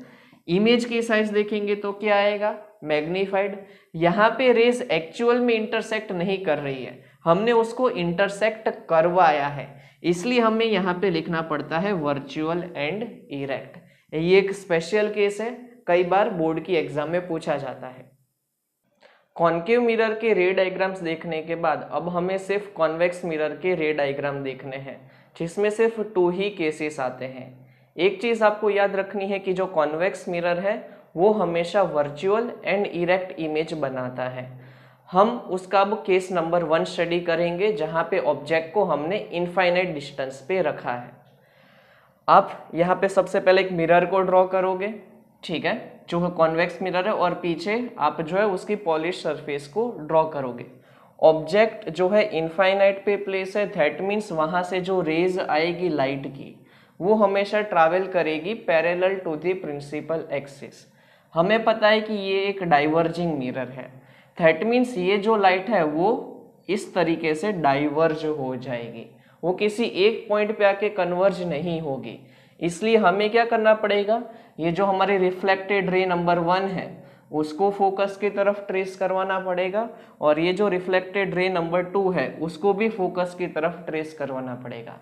इमेज की साइज देखेंगे तो क्या आएगा, मैग्नीफाइड। यहाँ पे रेज एक्चुअल में इंटरसेक्ट नहीं कर रही है, हमने उसको इंटरसेक्ट करवाया है, इसलिए हमें यहाँ पे लिखना पड़ता है वर्चुअल एंड इरेक्ट। ये एक स्पेशल केस है, कई बार बोर्ड की एग्जाम में पूछा जाता है। कॉन्केव मिरर के रे डायग्राम्स देखने के बाद अब हमें सिर्फ कॉन्वेक्स मिरर के रे डायग्राम देखने हैं, जिसमें सिर्फ 2 ही केसेस आते हैं। एक चीज आपको याद रखनी है कि जो कॉन्वेक्स मिरर है वो हमेशा वर्चुअल एंड इरेक्ट इमेज बनाता है। हम उसका अब केस नंबर 1 स्टडी करेंगे, जहाँ पे ऑब्जेक्ट को हमने इनफाइनाइट डिस्टेंस पे रखा है। आप यहाँ पे सबसे पहले एक मिरर को ड्रॉ करोगे, ठीक है, जो कॉन्वेक्स मिरर है, और पीछे आप जो है उसकी पॉलिश सरफेस को ड्रॉ करोगे। ऑब्जेक्ट जो है इनफाइनाइट पे प्लेस है, दैट मीन्स वहाँ से जो रेज आएगी लाइट की वो हमेशा ट्रैवल करेगी parallel to the principal axis. हमें पता है कि ये एक डाइवर्जिंग मिरर है, दैट मीन्स ये जो लाइट है वो इस तरीके से डाइवर्ज हो जाएगी, वो किसी एक पॉइंट पे आके कन्वर्ज नहीं होगी। इसलिए हमें क्या करना पड़ेगा, ये जो हमारे रिफ्लेक्टेड रे नंबर 1 है उसको फोकस की तरफ ट्रेस करवाना पड़ेगा, और ये जो रिफ्लेक्टेड रे नंबर 2 है उसको भी फोकस की तरफ ट्रेस करवाना पड़ेगा।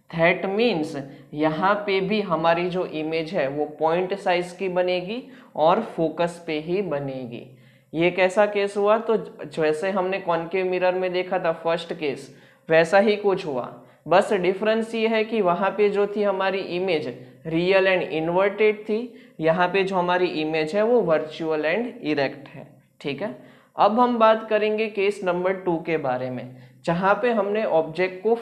दैट मीन्स यहाँ पे भी हमारी जो इमेज है वो पॉइंट साइज की बनेगी और फोकस पे ही बनेगी। ये कैसा केस हुआ, तो जैसे हमने कॉनकेव मिरर में देखा था फर्स्ट केस, वैसा ही कुछ हुआ। बस डिफरेंस ये है कि वहाँ पे जो थी हमारी इमेज रियल एंड इन्वर्टेड थी, यहाँ पे जो हमारी इमेज है वो वर्चुअल एंड इरेक्ट है। ठीक है, अब हम बात करेंगे केस नंबर 2 के बारे में, जहाँ पे हमने ऑब्जेक्ट को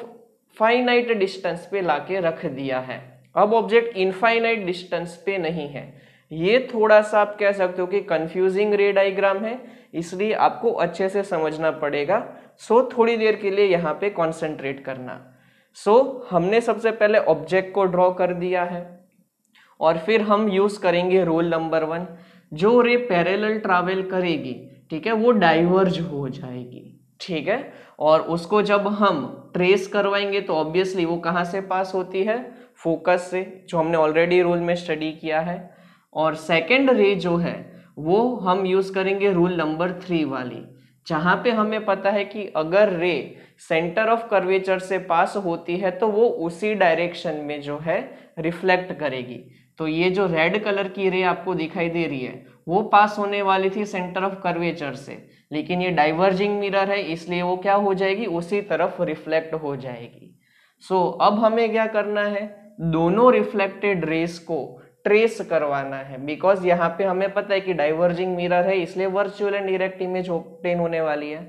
फाइनाइट डिस्टेंस पे लाके रख दिया है। अब ऑब्जेक्ट इनफाइनाइट डिस्टेंस पे नहीं है। ये थोड़ा सा आप कह सकते हो कि कंफ्यूजिंग रे डायग्राम है, इसलिए आपको अच्छे से समझना पड़ेगा। सो थोड़ी देर के लिए यहाँ पे कॉन्सेंट्रेट करना। हमने सबसे पहले ऑब्जेक्ट को ड्रॉ कर दिया है और फिर हम यूज करेंगे रूल नंबर 1। जो रे पैरेलल ट्रैवल करेगी, ठीक है, वो डाइवर्ज हो जाएगी। ठीक है, और उसको जब हम ट्रेस करवाएंगे तो ऑब्वियसली वो कहाँ से पास होती है, फोकस से, जो हमने ऑलरेडी रूल में स्टडी किया है। और सेकेंड रे जो है वो हम यूज करेंगे रूल नंबर 3 वाली, जहां पे हमें पता है कि अगर रे सेंटर ऑफ कर्वेचर से पास होती है तो वो उसी डायरेक्शन में जो है रिफ्लेक्ट करेगी। तो ये जो रेड कलर की रे आपको दिखाई दे रही है वो पास होने वाली थी सेंटर ऑफ कर्वेचर से, लेकिन ये डाइवर्जिंग मिरर है इसलिए वो क्या हो जाएगी, उसी तरफ रिफ्लेक्ट हो जाएगी। अब हमें क्या करना है, दोनों रिफ्लेक्टेड रेस को ट्रेस करवाना है, बिकॉज यहाँ पे हमें पता है कि डाइवर्जिंग मिरर है इसलिए virtual and direct image obtain होने वाली है।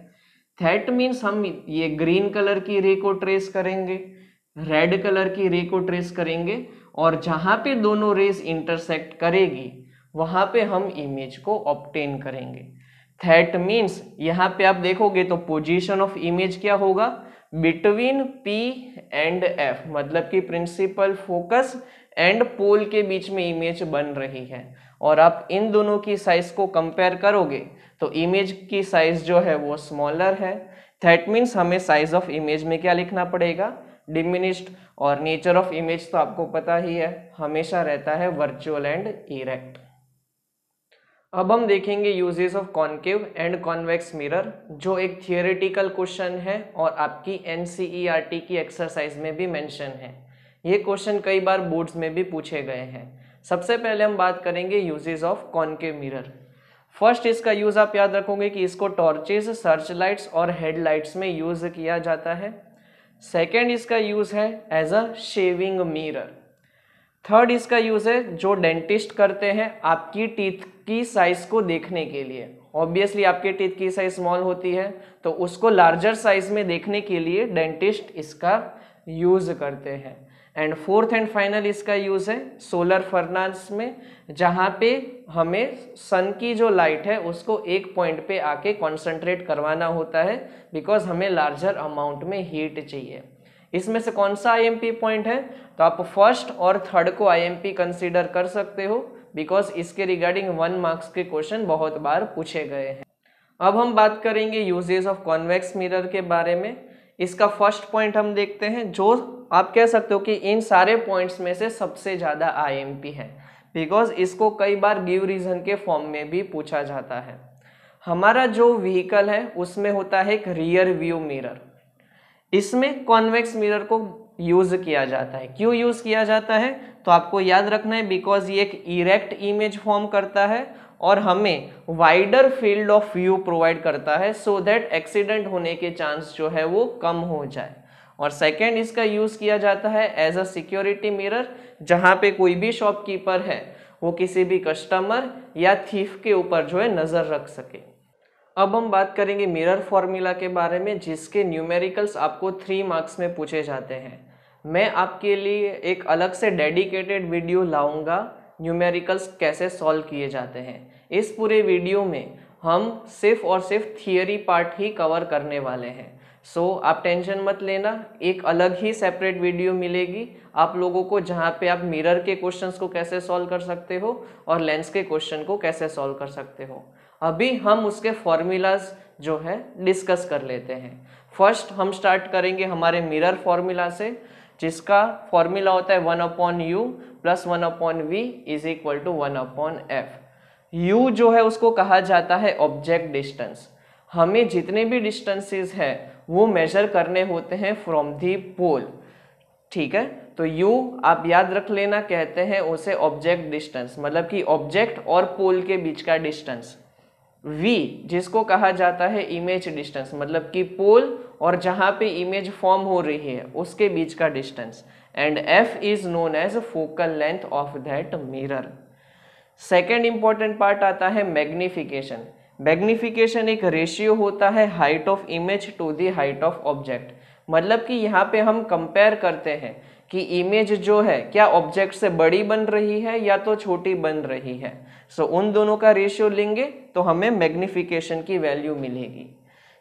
दैट मीन्स हम ये ग्रीन कलर की रे को ट्रेस करेंगे, रेड कलर की रे को ट्रेस करेंगे, और जहां पे दोनों रेस इंटरसेक्ट करेगी वहां पे हम इमेज को ऑब्टेन करेंगे। दैट मीन्स यहाँ पे आप देखोगे तो पोजीशन ऑफ इमेज क्या होगा, बिटवीन P एंड F, मतलब कि प्रिंसिपल फोकस एंड पोल के बीच में इमेज बन रही है। और आप इन दोनों की साइज को कंपेयर करोगे तो इमेज की साइज जो है वो स्मॉलर है। दैट मीन्स हमें साइज ऑफ इमेज में क्या लिखना पड़ेगा, डिमिनिश्ड। और नेचर ऑफ इमेज तो आपको पता ही है, हमेशा रहता है वर्चुअल एंड इरेक्ट। अब हम देखेंगे uses of concave and convex mirror, जो एक थियोरेटिकल क्वेश्चन है और आपकी NCERT की एक्सरसाइज में भी मेंशन है। ये क्वेश्चन कई बार बोर्ड्स में भी पूछे गए हैं। सबसे पहले हम बात करेंगे uses of concave mirror. First इसका यूज आप याद रखोगे कि इसको टॉर्चेस, सर्च लाइट्स और हेडलाइट्स में यूज किया जाता है। सेकेंड इसका यूज है as a shaving mirror. Third इसका यूज है जो डेंटिस्ट करते हैं आपकी टीथ की साइज को देखने के लिए। ऑब्वियसली आपके टीथ की साइज स्मॉल होती है तो उसको लार्जर साइज में देखने के लिए डेंटिस्ट इसका यूज करते हैं। एंड फोर्थ एंड फाइनल इसका यूज है सोलर फर्नेस में, जहाँ पे हमें सन की जो लाइट है उसको एक पॉइंट पे आके कॉन्सेंट्रेट करवाना होता है, बिकॉज हमें लार्जर अमाउंट में हीट चाहिए। इसमें से कौन सा IMP पॉइंट है, तो आप फर्स्ट और थर्ड को IMP कंसीडर कर सकते हो, बिकॉज इसके रिगार्डिंग 1 मार्क्स के क्वेश्चन बहुत बार पूछे गए हैं। अब हम बात करेंगे यूजेस ऑफ कॉन्वेक्स मिरर के बारे में। इसका फर्स्ट पॉइंट हम देखते हैं, जो आप कह सकते हो कि इन सारे पॉइंट्स में से सबसे ज़्यादा IMP है, बिकॉज इसको कई बार गिव रीजन के फॉर्म में भी पूछा जाता है। हमारा जो व्हीकल है उसमें होता है एक रियर व्यू मिरर, इसमें कॉन्वेक्स मिरर को यूज किया जाता है। क्यों यूज किया जाता है, तो आपको याद रखना है बिकॉज ये एक इरेक्ट इमेज फॉर्म करता है और हमें wider field of view provide करता है, सो दैट एक्सीडेंट होने के चांस जो है वो कम हो जाए। और सेकेंड इसका यूज किया जाता है एज अ सिक्योरिटी मिरर, जहाँ पे कोई भी शॉपकीपर है वो किसी भी कस्टमर या थीफ के ऊपर जो है नजर रख सके। अब हम बात करेंगे मिरर फॉर्मूला के बारे में, जिसके न्यूमेरिकल्स आपको 3 मार्क्स में पूछे जाते हैं। मैं आपके लिए एक अलग से डेडिकेटेड वीडियो लाऊंगा न्यूमेरिकल्स कैसे सॉल्व किए जाते हैं। इस पूरे वीडियो में हम सिर्फ और सिर्फ थियरी पार्ट ही कवर करने वाले हैं। आप टेंशन मत लेना, एक अलग ही सेपरेट वीडियो मिलेगी आप लोगों को, जहाँ पे आप मिरर के क्वेश्चंस को कैसे सॉल्व कर सकते हो और लेंस के क्वेश्चन को कैसे सॉल्व कर सकते हो। अभी हम उसके फॉर्मूलाज जो है डिस्कस कर लेते हैं। फर्स्ट हम स्टार्ट करेंगे हमारे मिरर फॉर्मूला से, जिसका फॉर्मूला होता है 1/u plus 1/v is equal to 1/f। u जो है उसको कहा जाता है ऑब्जेक्ट डिस्टेंस। हमें जितने भी डिस्टेंसेस है वो मेजर करने होते हैं फ्रॉम दी पोल, ठीक है। तो u आप याद रख लेना, कहते हैं उसे ऑब्जेक्ट डिस्टेंस, मतलब कि ऑब्जेक्ट और पोल के बीच का डिस्टेंस। v जिसको कहा जाता है इमेज डिस्टेंस, मतलब कि पोल और जहां पे इमेज फॉर्म हो रही है उसके बीच का distance. And f is known as focal length of that mirror. Second important part आता है मैग्निफिकेशन। मैग्निफिकेशन एक रेशियो होता है height of image to the height of object, मतलब कि यहाँ पे हम कंपेयर करते हैं कि इमेज जो है क्या ऑब्जेक्ट से बड़ी बन रही है या तो छोटी बन रही है। सो उन दोनों का रेशियो लेंगे तो हमें मैग्निफिकेशन की वैल्यू मिलेगी।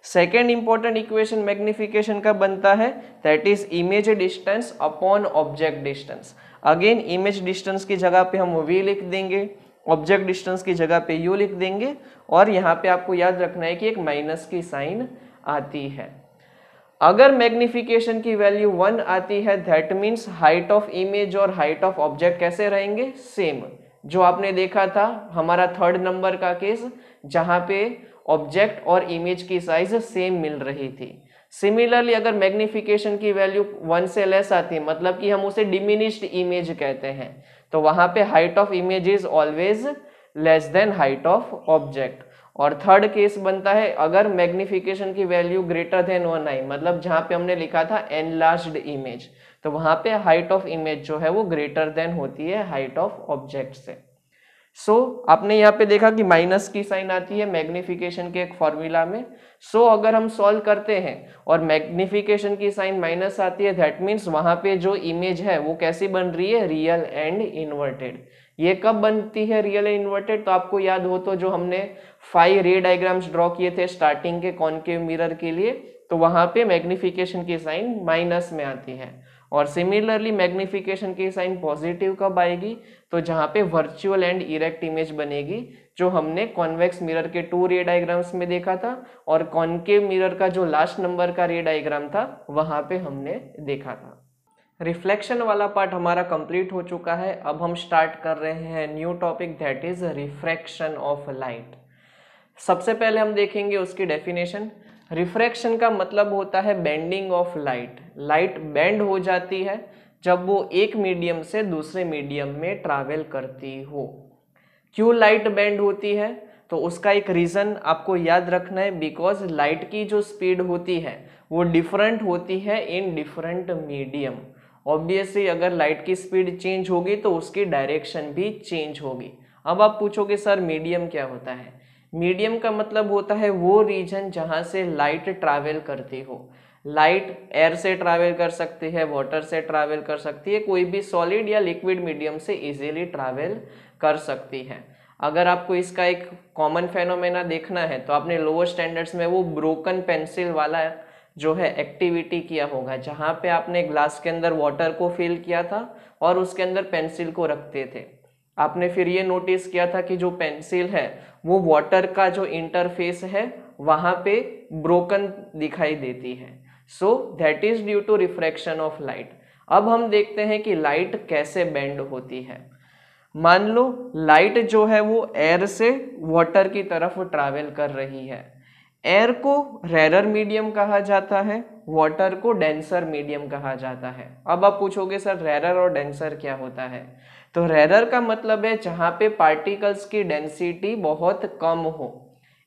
सेकेंड इंपॉर्टेंट इक्वेशन मैग्निफिकेशन का बनता है that is image distance upon object distance. Again image distance की जगह पे हम v लिख देंगे, ऑब्जेक्ट डिस्टेंस की जगह पे u लिख देंगे, और यहाँ पे आपको याद रखना है कि एक माइनस की साइन आती है। अगर मैग्निफिकेशन की वैल्यू 1 आती है that means height of image और हाइट ऑफ ऑब्जेक्ट कैसे रहेंगे, सेम। जो आपने देखा था हमारा थर्ड नंबर का केस, जहां पे ऑब्जेक्ट और इमेज की साइज सेम मिल रही थी। सिमिलरली अगर मैग्निफिकेशन की वैल्यू 1 से लेस आती है, मतलब कि हम उसे डिमिनिश्ड इमेज कहते हैं, तो वहां पे height of image is always less than height of object. और थर्ड केस बनता है अगर मैग्निफिकेशन की वैल्यू ग्रेटर देन 1 आई, मतलब जहां पे हमने लिखा था एनलार्ज्ड इमेज, तो वहां पे हाइट ऑफ इमेज जो है वो ग्रेटर देन होती है हाइट ऑफ ऑब्जेक्ट से। आपने यहाँ पे देखा कि माइनस की साइन आती है मैग्निफिकेशन के एक फॉर्मूला में। अगर हम सॉल्व करते हैं और मैग्निफिकेशन की साइन माइनस आती है दैट मीन्स वहां पे जो इमेज है वो कैसी बन रही है, रियल एंड इन्वर्टेड। ये कब बनती है रियल एंड इन्वर्टेड, तो आपको याद हो तो जो हमने 5 रे डायग्राम्स ड्रॉ किए थे स्टार्टिंग के कॉनकेव मिरर के लिए, तो वहां पे मैग्निफिकेशन की साइन माइनस में आती है। और सिमिलरली मैग्निफिकेशन की साइन पॉजिटिव कब आएगी, तो जहां पे वर्चुअल एंड इरेक्ट इमेज बनेगी, जो हमने कॉन्वेक्स मिरर के 2 रे डायग्राम्स में देखा था, और कॉनकेव मिरर का जो लास्ट नंबर का रे डायग्राम था वहां पे हमने देखा था। रिफ्लेक्शन वाला पार्ट हमारा कंप्लीट हो चुका है। अब हम स्टार्ट कर रहे हैं new topic that is refraction of light. सबसे पहले हम देखेंगे उसकी डेफिनेशन। रिफ्रैक्शन का मतलब होता है bending of light. Light bend हो जाती है जब वो एक मीडियम से दूसरे मीडियम में ट्रैवल करती हो। क्यों लाइट बेंड होती है, तो उसका एक रीजन आपको याद रखना है, बिकॉज लाइट की जो स्पीड होती है वो डिफरेंट होती है इन डिफरेंट मीडियम। ऑब्वियसली अगर लाइट की स्पीड चेंज होगी तो उसकी डायरेक्शन भी चेंज होगी। अब आप पूछोगे सर मीडियम क्या होता है। मीडियम का मतलब होता है वो रीजन जहां से लाइट ट्रैवल करती हो। लाइट एयर से ट्रैवल कर सकती है, वाटर से ट्रैवल कर सकती है, कोई भी सॉलिड या लिक्विड मीडियम से इजीली ट्रैवल कर सकती है। अगर आपको इसका एक कॉमन फेनोमेना देखना है तो आपने लोअर स्टैंडर्ड्स में वो ब्रोकन पेंसिल वाला जो है एक्टिविटी किया होगा, जहां पे आपने ग्लास के अंदर वाटर को फिल किया था और उसके अंदर पेंसिल को रखते थे। आपने फिर ये नोटिस किया था कि जो पेंसिल है वो वाटर का जो इंटरफेस है वहां पे ब्रोकन दिखाई देती है। So that is due to refraction of light. अब हम देखते हैं कि लाइट कैसे बेंड होती है। मान लो लाइट जो है वो एयर से वाटर की तरफ ट्रैवल कर रही है। एयर को रेरर मीडियम कहा जाता है, वाटर को डेंसर मीडियम कहा जाता है। अब आप पूछोगे सर रेरर और डेंसर क्या होता है, तो रेरर का मतलब है जहां पे पार्टिकल्स की डेंसिटी बहुत कम हो।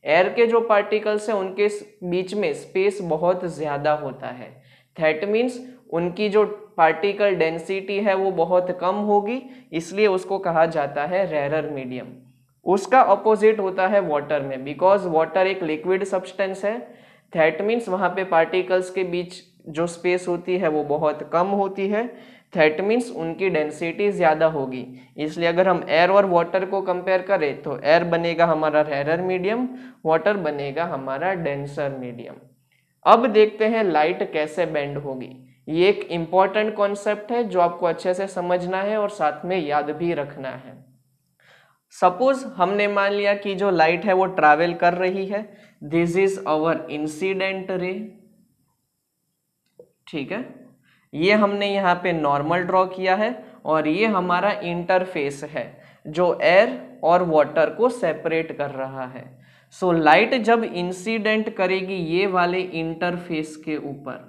एयर के जो पार्टिकल्स हैं उनके बीच में स्पेस बहुत ज्यादा होता है, दैट मीन्स उनकी जो पार्टिकल डेंसिटी है वो बहुत कम होगी, इसलिए उसको कहा जाता है रेरर मीडियम। उसका अपोजिट होता है वाटर में, बिकॉज वाटर एक लिक्विड सब्सटेंस है, दैट मीन्स वहां पे पार्टिकल्स के बीच जो स्पेस होती है वो बहुत कम होती है, दैट मीन्स उनकी डेंसिटी ज्यादा होगी। इसलिए अगर हम एयर और वाटर को कंपेयर करें तो एयर बनेगा हमारा रेरर मीडियम, वाटर बनेगा हमारा डेंसर मीडियम। अब देखते हैं लाइट कैसे बेंड होगी। ये एक इंपॉर्टेंट कॉन्सेप्ट है जो आपको अच्छे से समझना है और साथ में याद भी रखना है। सपोज हमने मान लिया कि जो लाइट है वो ट्रैवल कर रही है, this is our incident ray, ठीक है, ये हमने यहाँ पे नॉर्मल ड्रॉ किया है और ये हमारा इंटरफेस है जो एयर और वाटर को सेपरेट कर रहा है। सो लाइट जब इंसिडेंट करेगी ये वाले इंटरफेस के ऊपर,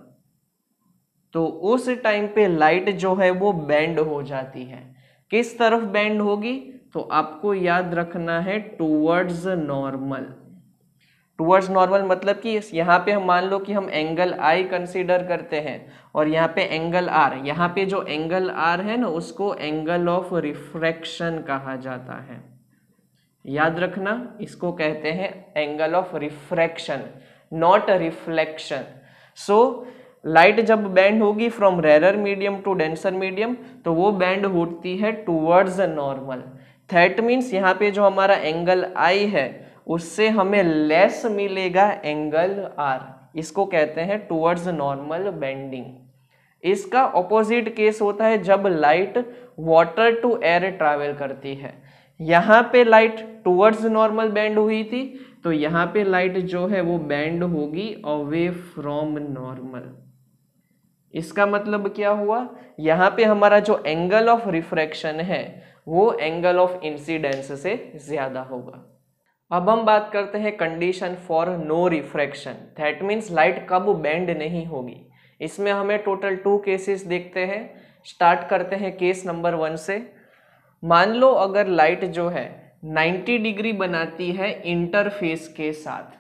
तो उस टाइम पे लाइट जो है वो बेंड हो जाती है। किस तरफ बेंड होगी? तो आपको याद रखना है टूवर्ड्स नॉर्मल। टूवर्ड्स नॉर्मल मतलब कि यहाँ पे हम मान लो कि हम एंगल आई कंसीडर करते हैं और यहाँ पे एंगल आर, यहाँ पे जो एंगल आर है ना उसको एंगल ऑफ रिफ्रैक्शन कहा जाता है। याद रखना, इसको कहते हैं angle of refraction, not reflection. So light जब बेंड होगी from rare medium to denser medium, तो वो बेंड होती है टूवर्ड्स नॉर्मल। दैट मीन्स यहाँ पे जो हमारा एंगल आई है उससे हमें लेस मिलेगा एंगल आर, इसको कहते हैं टूवर्ड्स नॉर्मल बेंडिंग। इसका ऑपोजिट केस होता है जब light water to air travel करती है। यहाँ पे लाइट टूवर्ड्स नॉर्मल बेंड हुई थी, तो यहाँ पे लाइट जो है वो बेंड होगी अवे फ्रॉम नॉर्मल। इसका मतलब क्या हुआ? यहाँ पे हमारा जो एंगल ऑफ रिफ्रैक्शन है वो एंगल ऑफ इंसिडेंस से ज्यादा होगा। अब हम बात करते हैं condition for no refraction, that means light कब बेंड नहीं होगी। इसमें हमें टोटल 2 केसेस देखते हैं। स्टार्ट करते हैं केस नंबर 1 से। मान लो अगर लाइट जो है 90 डिग्री बनाती है इंटरफेस के साथ,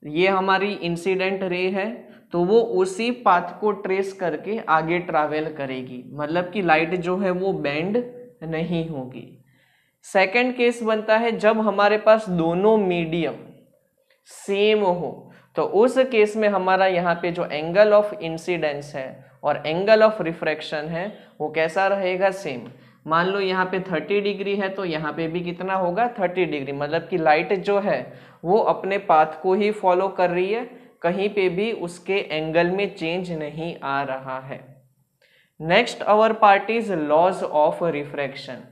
ये हमारी इंसिडेंट रे है, तो वो उसी पाथ को ट्रेस करके आगे ट्रैवल करेगी, मतलब कि लाइट जो है वो बेंड नहीं होगी। सेकंड केस बनता है जब हमारे पास दोनों मीडियम सेम हो, तो उस केस में हमारा यहाँ पे जो एंगल ऑफ इंसिडेंस है और एंगल ऑफ रिफ्रैक्शन है वो कैसा रहेगा? सेम। मान लो यहाँ पे 30 डिग्री है तो यहाँ पे भी कितना होगा? 30 डिग्री, मतलब कि लाइट जो है वो अपने पाथ को ही फॉलो कर रही है, कहीं पे भी उसके एंगल में चेंज नहीं आ रहा है। Next our part is laws of refraction.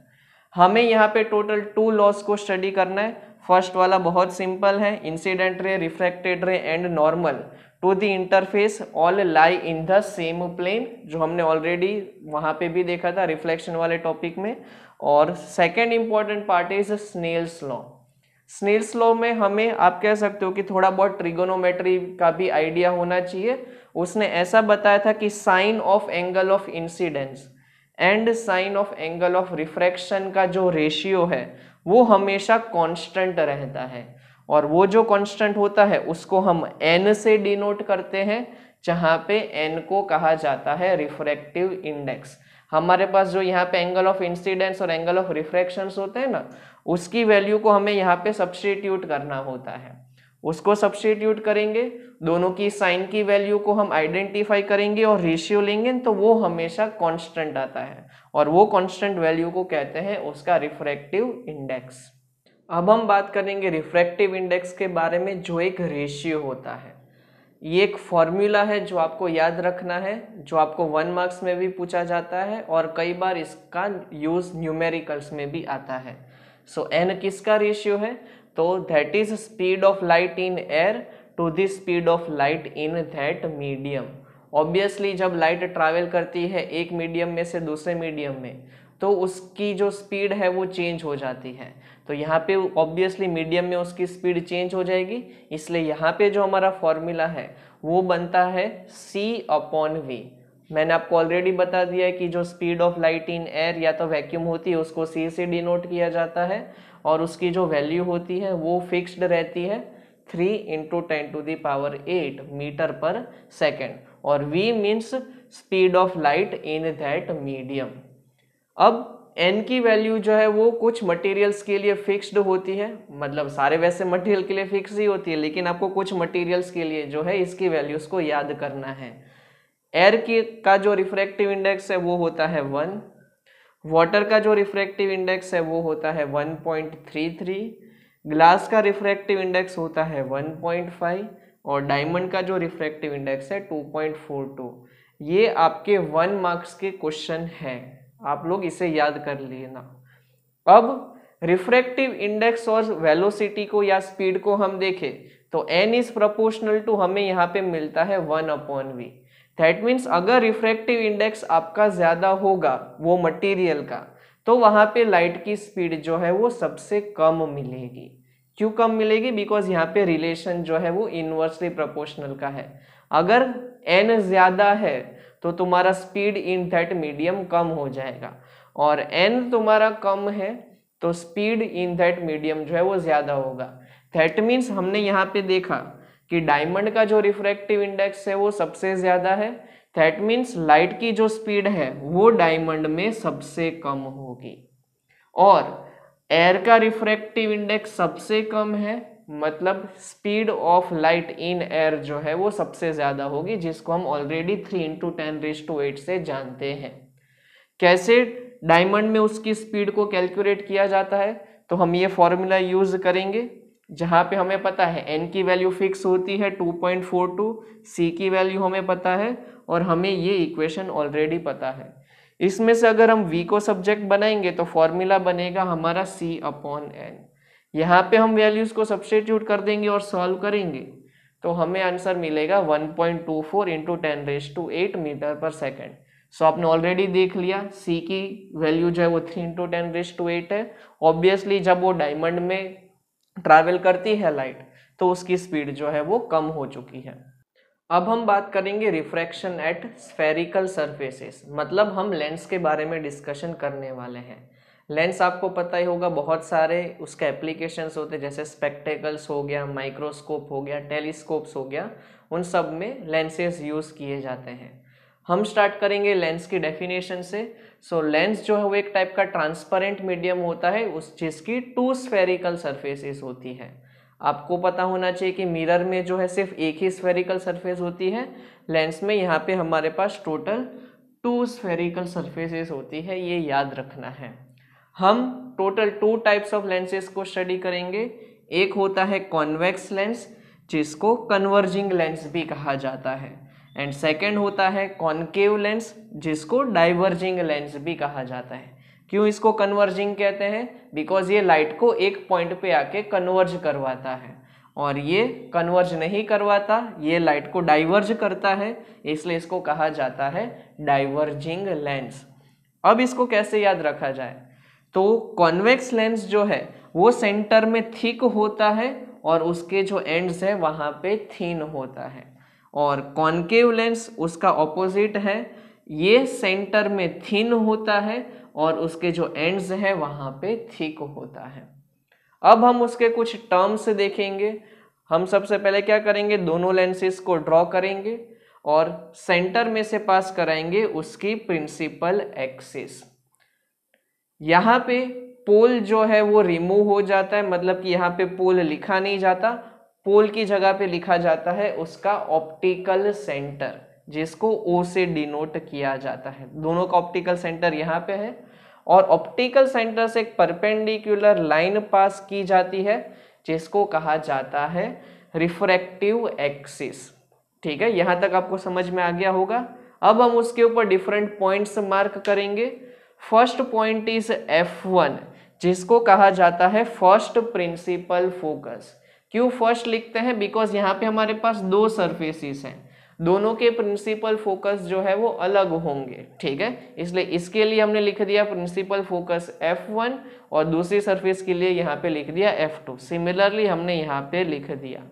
हमें यहाँ पे टोटल 2 लॉज को स्टडी करना है। फर्स्ट वाला बहुत सिंपल है, incident ray, refracted ray and normal to the interface all lie in the same plane, जो हमने ऑलरेडी वहाँ पे भी देखा था रिफ्लेक्शन वाले टॉपिक में। और second important part is Snell's law. Snell's law में हमें आप कह सकते हो कि थोड़ा बहुत ट्रिगोनोमेट्री का भी आइडिया होना चाहिए। उसने ऐसा बताया था कि sine of angle of incidence and sine of angle of refraction का जो रेशियो है वो हमेशा कांस्टेंट रहता है, और वो जो कांस्टेंट होता है उसको हम n से डिनोट करते हैं, जहाँ पे n को कहा जाता है रिफ्रैक्टिव इंडेक्स। हमारे पास जो यहाँ पे एंगल ऑफ इंसिडेंस और एंगल ऑफ रिफ्रैक्शन होते हैं ना, उसकी वैल्यू को हमें यहाँ पे सब्स्टिट्यूट करना होता है। उसको सब्स्टिट्यूट करेंगे, दोनों की साइन की वैल्यू को हम आइडेंटिफाई करेंगे और रेशियो लेंगे, तो वो हमेशा कांस्टेंट आता है, और वो कांस्टेंट वैल्यू को कहते हैं उसका रिफ्रैक्टिव इंडेक्स। अब हम बात करेंगे रिफ्रैक्टिव इंडेक्स के बारे में, जो एक रेशियो होता है। ये एक फॉर्मूला है जो आपको याद रखना है, जो आपको 1 मार्क्स में भी पूछा जाता है और कई बार इसका यूज न्यूमेरिकल्स में भी आता है। सो n किसका रेशियो है? तो that is speed of light in air to the speed of light in that medium. Obviously जब लाइट ट्रैवल करती है एक मीडियम में से दूसरे मीडियम में, तो उसकी जो स्पीड है वो चेंज हो जाती है। तो यहाँ पे ऑब्वियसली मीडियम में उसकी स्पीड चेंज हो जाएगी, इसलिए यहाँ पे जो हमारा फॉर्मूला है वो बनता है c/v। मैंने आपको ऑलरेडी बता दिया है कि जो speed of light in air या तो वैक्यूम होती है उसको c से डिनोट किया जाता है, और उसकी जो वैल्यू होती है वो फिक्स्ड रहती है 3 × 10⁸ मीटर पर सेकेंड, और v means speed of light in that medium. अब n की वैल्यू जो है वो कुछ मटेरियल्स के लिए फिक्स्ड होती है, मतलब सारे वैसे मटेरियल के लिए फिक्स ही होती है, लेकिन आपको कुछ मटेरियल्स के लिए जो है इसकी वैल्यूज को याद करना है। एयर की का जो रिफ्रैक्टिव इंडेक्स है वो होता है 1, वाटर का जो रिफ्रैक्टिव इंडेक्स है वो होता है 1.33, ग्लास का रिफ्रैक्टिव इंडेक्स होता है 1.5, और डायमंड का जो रिफ्रैक्टिव इंडेक्स है 2.42। ये आपके 1 मार्क्स के क्वेश्चन है, आप लोग इसे याद कर लेना। अब रिफ्रैक्टिव इंडेक्स और वेलोसिटी को या स्पीड को हम देखें तो n इज प्रोपोर्शनल टू, हमें यहाँ पे मिलता है 1/v। दैट मीन्स अगर रिफ्रैक्टिव इंडेक्स आपका ज़्यादा होगा वो मटेरियल का, तो वहाँ पे लाइट की स्पीड जो है वो सबसे कम मिलेगी। क्यों कम मिलेगी? बिकॉज यहाँ पे रिलेशन जो है वो इनवर्सली प्रोपोर्शनल का है। अगर n ज़्यादा है तो तुम्हारा स्पीड इन दैट मीडियम कम हो जाएगा, और n तुम्हारा कम है तो स्पीड इन दैट मीडियम जो है वो ज़्यादा होगा। दैट मीन्स हमने यहाँ पे देखा कि डायमंड का जो रिफ्रैक्टिव इंडेक्स है वो सबसे ज़्यादा है। दैट मीन्स लाइट की जो स्पीड है वो डायमंड में सबसे कम होगी, और एयर का रिफ्रैक्टिव इंडेक्स सबसे कम है, मतलब speed of light in air जो है वो सबसे ज़्यादा होगी, जिसको हम ऑलरेडी 3 × 10⁸ से जानते हैं। कैसे डायमंड में उसकी स्पीड को कैलकुलेट किया जाता है? तो हम ये फॉर्मूला यूज करेंगे जहाँ पे हमें पता है n की वैल्यू फिक्स होती है 2.42, c की वैल्यू हमें पता है, और हमें ये इक्वेशन ऑलरेडी पता है। इसमें से अगर हम v को सब्जेक्ट बनाएंगे तो फॉर्मूला बनेगा हमारा c/n। यहाँ पे हम वैल्यूज को सब्स्टिट्यूट कर देंगे और सॉल्व करेंगे तो हमें आंसर मिलेगा 1.24 × 10⁸ मीटर पर सेकेंड। सो आपने ऑलरेडी देख लिया c की वैल्यू जो है वो 3 × 10⁸ है। ऑब्वियसली जब वो डायमंड में ट्रैवल करती है लाइट तो उसकी स्पीड जो है वो कम हो चुकी है। अब हम बात करेंगे रिफ्रैक्शन एट स्फेरिकल सरफेसेस, मतलब हम लेंस के बारे में डिस्कशन करने वाले हैं। लेंस आपको पता ही होगा, बहुत सारे उसके एप्लीकेशंस होते हैं, जैसे स्पेक्टेकल्स हो गया, माइक्रोस्कोप हो गया, टेलीस्कोप्स हो गया, उन सब में लेंसेज यूज़ किए जाते हैं। हम स्टार्ट करेंगे लेंस की डेफिनेशन से। सो लेंस जो है वो एक टाइप का ट्रांसपेरेंट मीडियम होता है उस जिसकी 2 स्फेरिकल सरफेसेस होती है। आपको पता होना चाहिए कि मिरर में जो है सिर्फ एक ही स्फेरिकल सरफेस होती है, लेंस में यहाँ पे हमारे पास टोटल 2 स्फेरिकल सरफेसेस होती है, ये याद रखना है। हम टोटल 2 टाइप्स ऑफ लेंसेज को स्टडी करेंगे। एक होता है कॉन्वेक्स लेंस जिसको कन्वर्जिंग लेंस भी कहा जाता है, एंड सेकेंड होता है कॉनकेव लेंस जिसको डाइवर्जिंग लेंस भी कहा जाता है। क्यों इसको कन्वर्जिंग कहते हैं? बिकॉज ये लाइट को एक पॉइंट पे आके कन्वर्ज करवाता है, और ये कन्वर्ज नहीं करवाता, ये लाइट को डाइवर्ज करता है, इसलिए इसको कहा जाता है डाइवर्जिंग लेंस। अब इसको कैसे याद रखा जाए? तो कॉन्वेक्स लेंस जो है वो सेंटर में थिक होता है और उसके जो एंड्स है वहाँ पे थिन होता है, और कॉनकेव लेंस उसका ऑपोजिट है, ये सेंटर में थिन होता है और उसके जो एंड्स है वहाँ पे थिक होता है। अब हम उसके कुछ टर्म्स देखेंगे। हम सबसे पहले क्या करेंगे, दोनों लेंसेज को ड्रॉ करेंगे और सेंटर में से पास कराएंगे उसकी प्रिंसिपल एक्सिस। यहाँ पे पोल जो है वो रिमूव हो जाता है, मतलब कि यहाँ पे पोल लिखा नहीं जाता, पोल की जगह पे लिखा जाता है उसका ऑप्टिकल सेंटर, जिसको O से डिनोट किया जाता है। दोनों का ऑप्टिकल सेंटर यहाँ पे है, और ऑप्टिकल सेंटर से एक परपेंडिकुलर लाइन पास की जाती है जिसको कहा जाता है रिफ्रैक्टिव एक्सिस। ठीक है, यहाँ तक आपको समझ में आ गया होगा। अब हम उसके ऊपर डिफरेंट पॉइंट्स मार्क करेंगे। फर्स्ट पॉइंट इज F1 जिसको कहा जाता है फर्स्ट प्रिंसिपल फोकस। क्यों फर्स्ट लिखते हैं? बिकॉज यहाँ पे हमारे पास 2 सरफेसेस हैं, दोनों के प्रिंसिपल फोकस जो है वो अलग होंगे। ठीक है, इसलिए इसके लिए हमने लिख दिया प्रिंसिपल फोकस F1 और दूसरी सरफेस के लिए यहाँ पे लिख दिया F2। सिमिलरली हमने यहाँ पे लिख दिया।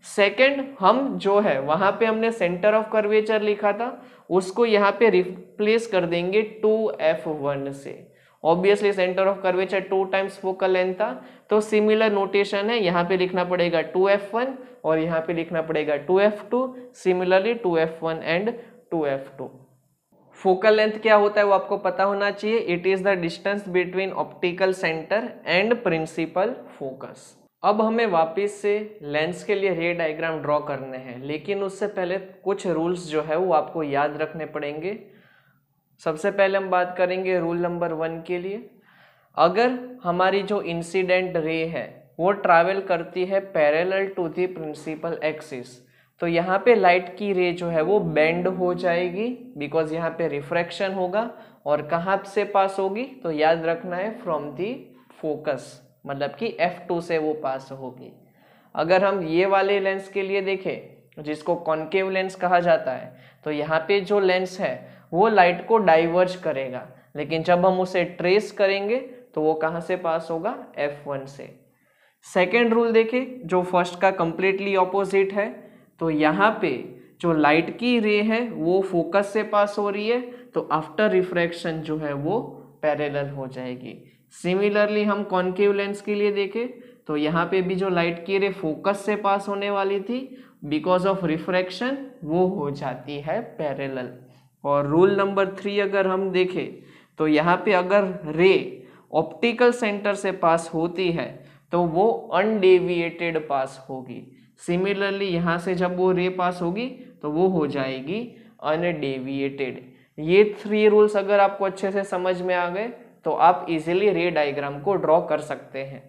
सेकेंड, हम जो है वहाँ पे हमने सेंटर ऑफ कर्वेचर लिखा था, उसको यहाँ पे रिप्लेस कर देंगे 2F1 से। Obviously centre of curvature 2 times focal length था, तो सिमिलर नोटेशन है, यहाँ पे लिखना पड़ेगा 2F1 और यहाँ पे लिखना पड़ेगा 2F2। Similarly 2F1 and 2F2। Focal length क्या होता है वो आपको पता होना चाहिए। It is the distance between optical centre and principal focus. अब हमें वापस से लेंस के लिए रे डायग्राम ड्रॉ करने हैं, लेकिन उससे पहले कुछ रूल्स जो है वो आपको याद रखने पड़ेंगे। सबसे पहले हम बात करेंगे रूल नंबर 1 के लिए। अगर हमारी जो इंसिडेंट रे है वो ट्रैवल करती है parallel to the principal axis, तो यहाँ पे लाइट की रे जो है वो बेंड हो जाएगी, बिकॉज यहाँ पे रिफ्रैक्शन होगा। और कहाँ से पास होगी? तो याद रखना है फ्रॉम दी फोकस, मतलब कि F2 से वो पास होगी। अगर हम ये वाले लेंस के लिए देखें जिसको कॉनकेव लेंस कहा जाता है, तो यहाँ पे जो लेंस है वो लाइट को डाइवर्ज करेगा, लेकिन जब हम उसे ट्रेस करेंगे तो वो कहाँ से पास होगा, F1 से। सेकेंड रूल देखें जो फर्स्ट का कंप्लीटली ऑपोजिट है, तो यहाँ पे जो लाइट की रे है वो फोकस से पास हो रही है, तो आफ्टर रिफ्रैक्शन जो है वो पैरेलल हो जाएगी। सिमिलरली हम कॉन्केव लेंस के लिए देखें तो यहाँ पे भी जो लाइट की रे फोकस से पास होने वाली थी, बिकॉज ऑफ रिफ्रैक्शन वो हो जाती है पैरेलल। और रूल नंबर 3 अगर हम देखें तो यहाँ पे अगर रे ऑप्टिकल सेंटर से पास होती है तो वो अनडेविएटेड पास होगी। सिमिलरली यहाँ से जब वो रे पास होगी तो वो हो जाएगी अनडेविएटेड। ये 3 रूल्स अगर आपको अच्छे से समझ में आ गए तो आप इजीली रे डायग्राम को ड्रॉ कर सकते हैं।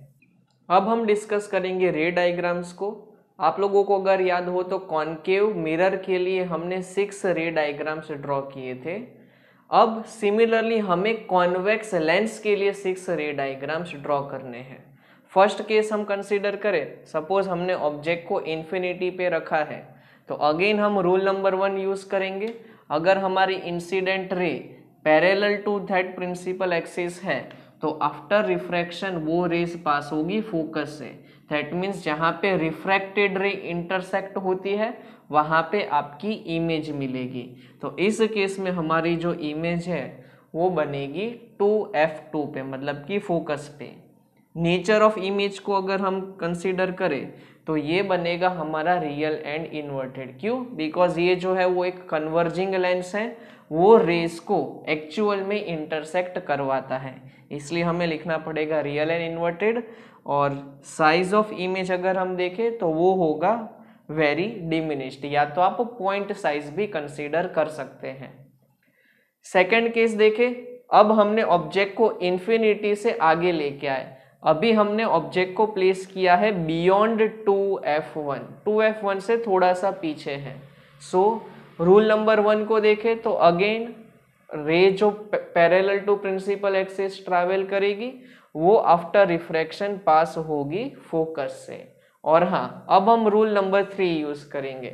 अब हम डिस्कस करेंगे रे डायग्राम्स को। आप लोगों को अगर याद हो तो कॉन्केव मिरर के लिए हमने 6 रे डायग्राम्स ड्रॉ किए थे। अब सिमिलरली हमें कॉन्वेक्स लेंस के लिए 6 रे डायग्राम्स ड्रॉ करने हैं। फर्स्ट केस हम कंसीडर करें, सपोज हमने ऑब्जेक्ट को इन्फिनिटी पे रखा है, तो अगेन हम रूल नंबर 1 यूज करेंगे। अगर हमारी incident ray parallel to that principal axis है तो आफ्टर रिफ्रैक्शन वो रेज पास होगी फोकस से। दैट मीन्स जहाँ पे रिफ्रैक्टेड रे इंटरसेक्ट होती है वहाँ पे आपकी इमेज मिलेगी। तो इस केस में हमारी जो इमेज है वो बनेगी 2f2 पे, मतलब कि फोकस पे। नेचर ऑफ इमेज को अगर हम कंसीडर करें तो ये बनेगा हमारा रियल एंड इन्वर्टेड। क्यों? बिकॉज ये जो है वो एक कन्वर्जिंग लेंस है, वो रेस को एक्चुअल में इंटरसेक्ट करवाता है, इसलिए हमें लिखना पड़ेगा रियल एंड इन्वर्टेड। और साइज ऑफ इमेज अगर हम देखें तो वो होगा वेरी डिमिनिश्ड, या तो आप पॉइंट साइज भी कंसीडर कर सकते हैं। सेकेंड केस देखें, अब हमने ऑब्जेक्ट को इन्फिनिटी से आगे लेके आए। अभी हमने ऑब्जेक्ट को प्लेस किया है बियॉन्ड 2f1, 2f1 से थोड़ा सा पीछे है। सो रूल नंबर 1 को देखें तो अगेन रे जो parallel to principal axis travel करेगी वो आफ्टर रिफ्रैक्शन पास होगी फोकस से। और हाँ, अब हम रूल नंबर 3 यूज करेंगे।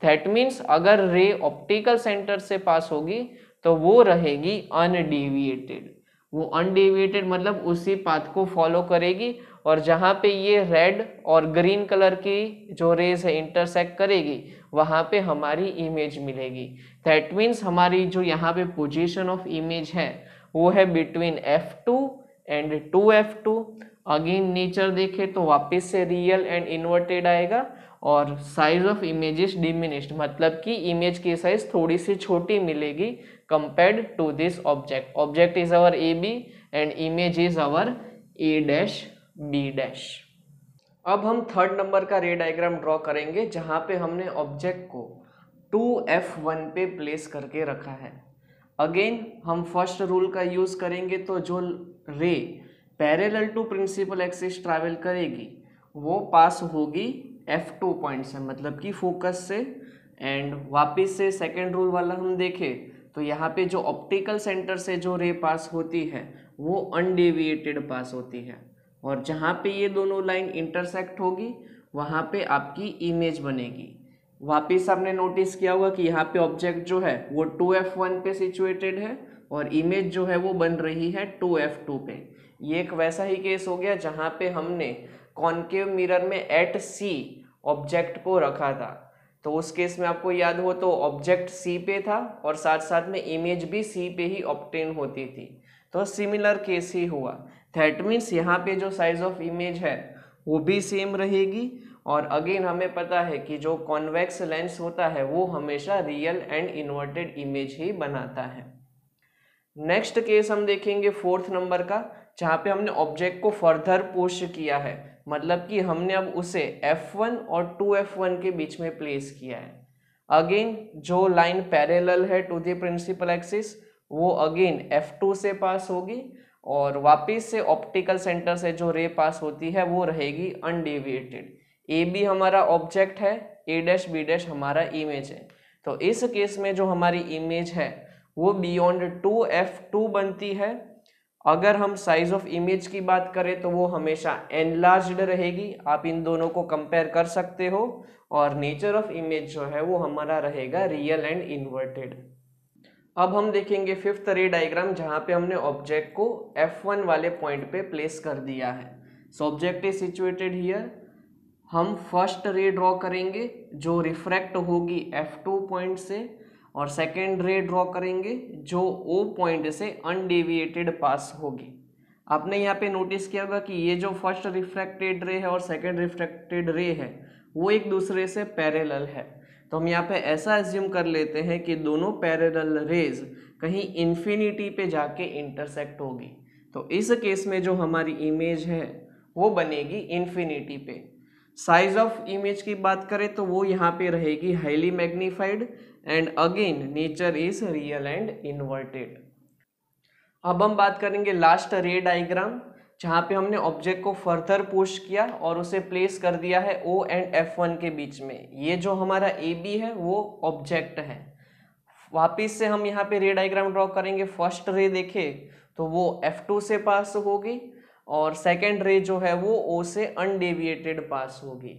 दैट मीन्स अगर रे ऑप्टिकल सेंटर से पास होगी तो वो रहेगी अनडेविएटेड। वो अनडेविएटेड मतलब उसी पाथ को फॉलो करेगी, और जहाँ पे ये रेड और ग्रीन कलर की जो रेज है इंटरसेक्ट करेगी वहाँ पे हमारी इमेज मिलेगी। दैट मीन्स हमारी जो यहाँ पे पोजीशन ऑफ इमेज है वो है between f2 and 2f2। Again nature देखे तो वापस से रियल एंड इन्वर्टेड आएगा, और size of image is diminished, मतलब कि इमेज की साइज थोड़ी सी छोटी मिलेगी compared to this object. Object is our AB and image is our A-B'। अब हम थर्ड नंबर का रे डायग्राम ड्रॉ करेंगे जहाँ पे हमने ऑब्जेक्ट को 2f1 पे प्लेस करके रखा है। अगेन हम फर्स्ट रूल का यूज करेंगे, तो जो ray parallel to principal axis travel करेगी वो पास होगी f2 पॉइंट से, मतलब कि फोकस से। एंड वापिस से सेकेंड रूल वाला हम देखें तो यहाँ पे जो ऑप्टिकल सेंटर से जो रे पास होती है वो अनडेविएटेड पास होती है, और जहाँ पे ये दोनों लाइन इंटरसेक्ट होगी वहाँ पे आपकी इमेज बनेगी। वापिस आपने नोटिस किया होगा कि यहाँ पे ऑब्जेक्ट जो है वो 2f1 पे सिचुएटेड है और इमेज जो है वो बन रही है 2f2 पे। ये एक वैसा ही केस हो गया जहाँ पे हमने कॉन्केव मिरर में एट C ऑब्जेक्ट को रखा था। तो उस केस में आपको याद हो तो ऑब्जेक्ट C पे था और साथ साथ में इमेज भी C पे ही ऑब्टेन होती थी, तो सिमिलर केस ही हुआ। दैट मीन्स यहाँ पे जो साइज ऑफ इमेज है वो भी सेम रहेगी, और अगेन हमें पता है कि जो कॉन्वेक्स लेंस होता है वो हमेशा रियल एंड इन्वर्टेड इमेज ही बनाता है। नेक्स्ट केस हम देखेंगे फोर्थ नंबर का, जहाँ पे हमने ऑब्जेक्ट को फर्दर पुश किया है, मतलब कि हमने अब उसे f1 और 2f1 के बीच में प्लेस किया है। अगेन जो लाइन पैरेलल है टू द प्रिंसिपल एक्सिस वो अगेन f2 से पास होगी, और वापिस से ऑप्टिकल सेंटर से जो रे पास होती है वो रहेगी अनडेविएटेड। AB हमारा ऑब्जेक्ट है, A', हमारा इमेज है। तो इस केस में जो हमारी इमेज है वो बियॉन्ड 2f2 बनती है। अगर हम साइज ऑफ इमेज की बात करें तो वो हमेशा एनलार्ज्ड रहेगी, आप इन दोनों को कंपेयर कर सकते हो। और नेचर ऑफ इमेज जो है वो हमारा रहेगा रियल एंड इन्वर्टेड। अब हम देखेंगे फिफ्थ रे डायग्राम, जहां पे हमने ऑब्जेक्ट को F1 वाले पॉइंट पे प्लेस कर दिया है। So object is situated here. हम फर्स्ट रे ड्रॉ करेंगे जो रिफ्रैक्ट होगी F2 पॉइंट से, और सेकेंड रे ड्रॉ करेंगे जो O पॉइंट से अनडेविएटेड पास होगी। आपने यहाँ पे नोटिस किया होगा कि ये जो फर्स्ट रिफ्रैक्टेड रे है और सेकेंड रिफ्रैक्टेड रे है वो एक दूसरे से पैरेलल है। तो हम यहाँ पे ऐसा एज्यूम कर लेते हैं कि दोनों पैरेलल रेज कहीं इन्फिनिटी पे जाके इंटरसेक्ट होगी। तो इस केस में जो हमारी इमेज है वो बनेगी इन्फिनिटी पे। साइज ऑफ इमेज की बात करें तो वो यहाँ पे रहेगी highly magnified, and again nature is real and inverted. अब हम बात करेंगे लास्ट रे डायग्राम, जहाँ पे हमने ऑब्जेक्ट को फर्दर पुश किया और उसे प्लेस कर दिया है O एंड F1 के बीच में। ये जो हमारा AB है वो ऑब्जेक्ट है। वापिस से हम यहाँ पे रे डायग्राम ड्रॉ करेंगे। फर्स्ट रे देखे तो वो F2 से पास होगी, और सेकेंड रे जो है वो O से अनडेविएटेड पास होगी।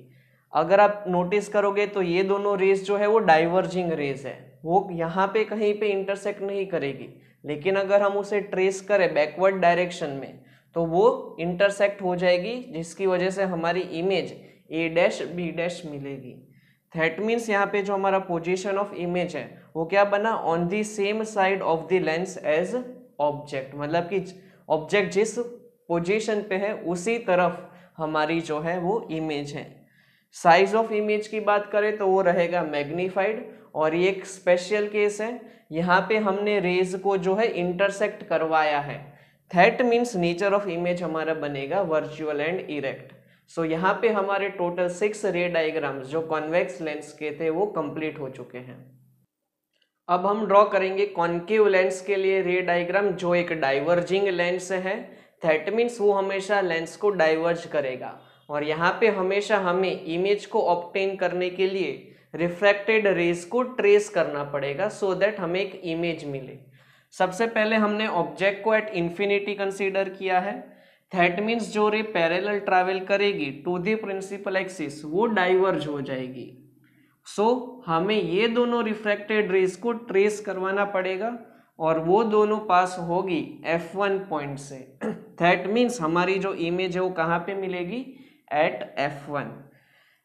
अगर आप नोटिस करोगे तो ये दोनों रेस जो है वो डाइवर्जिंग रेस है, वो यहाँ पे कहीं पे इंटरसेक्ट नहीं करेगी। लेकिन अगर हम उसे ट्रेस करें बैकवर्ड डायरेक्शन में तो वो इंटरसेक्ट हो जाएगी, जिसकी वजह से हमारी इमेज A' B' मिलेगी। दैट मीन्स यहाँ पे जो हमारा पोजीशन ऑफ इमेज है वो क्या बना, on the same side of the lens as object. मतलब कि ऑब्जेक्ट जिस पोजीशन पे है उसी तरफ हमारी जो है वो इमेज है। साइज ऑफ इमेज की बात करें तो वो रहेगा मैग्नीफाइड, और ये एक स्पेशल केस है, यहाँ पे हमने रेज को जो है इंटरसेक्ट करवाया है। That means nature of image हमारा बनेगा वर्चुअल एंड इरेक्ट। सो यहाँ पे हमारे टोटल 6 रे डायग्राम्स जो कॉन्वेक्स लेंस के थे वो कंप्लीट हो चुके हैं। अब हम ड्रॉ करेंगे कॉन्केव लेंस के लिए रे डायग्राम, जो एक डाइवर्जिंग लेंस है। दैट मीन्स वो हमेशा लेंस को डाइवर्ज करेगा, और यहाँ पे हमेशा हमें इमेज को ऑब्टेन करने के लिए रिफ्रैक्टेड रेज को ट्रेस करना पड़ेगा, सो दैट हमें एक इमेज मिले। सबसे पहले हमने ऑब्जेक्ट को एट इन्फिनिटी कंसीडर किया है। दैट मीन्स जो रे पैरेलल ट्रैवल करेगी टू द प्रिंसिपल एक्सिस वो डाइवर्ज हो जाएगी। सो हमें ये दोनों रिफ्रैक्टेड रेज को ट्रेस करवाना पड़ेगा, और वो दोनों पास होगी F1 पॉइंट से। दैट मीन्स हमारी जो इमेज है वो कहाँ पे मिलेगी, eight F1।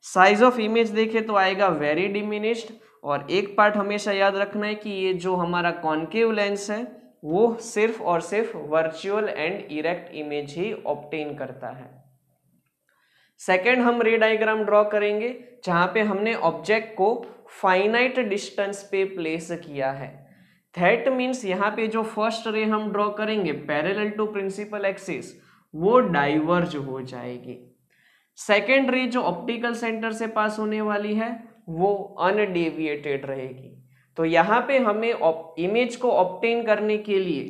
Size of image देखे तो आएगा वेरी डिमिनिश्ड, और एक पार्ट हमेशा याद रखना है कि ये जो हमारा कॉन्केव लेंस है वो सिर्फ और सिर्फ virtual and erect image he obtain करता है। सेकेंड हम रे डायग्राम ड्रॉ करेंगे, जहां पे हमने ऑब्जेक्ट को फाइनाइट डिस्टेंस पे प्लेस किया है। दैट मीन्स यहाँ पे जो फर्स्ट रे हम ड्रॉ करेंगे पैरेलल टू प्रिंसिपल एक्सिस वो डाइवर्ज हो जाएगी। सेकेंड रे जो ऑप्टिकल सेंटर से पास होने वाली है वो अनडेविएटेड रहेगी। तो यहाँ पे हमें इमेज को ऑब्टेन करने के लिए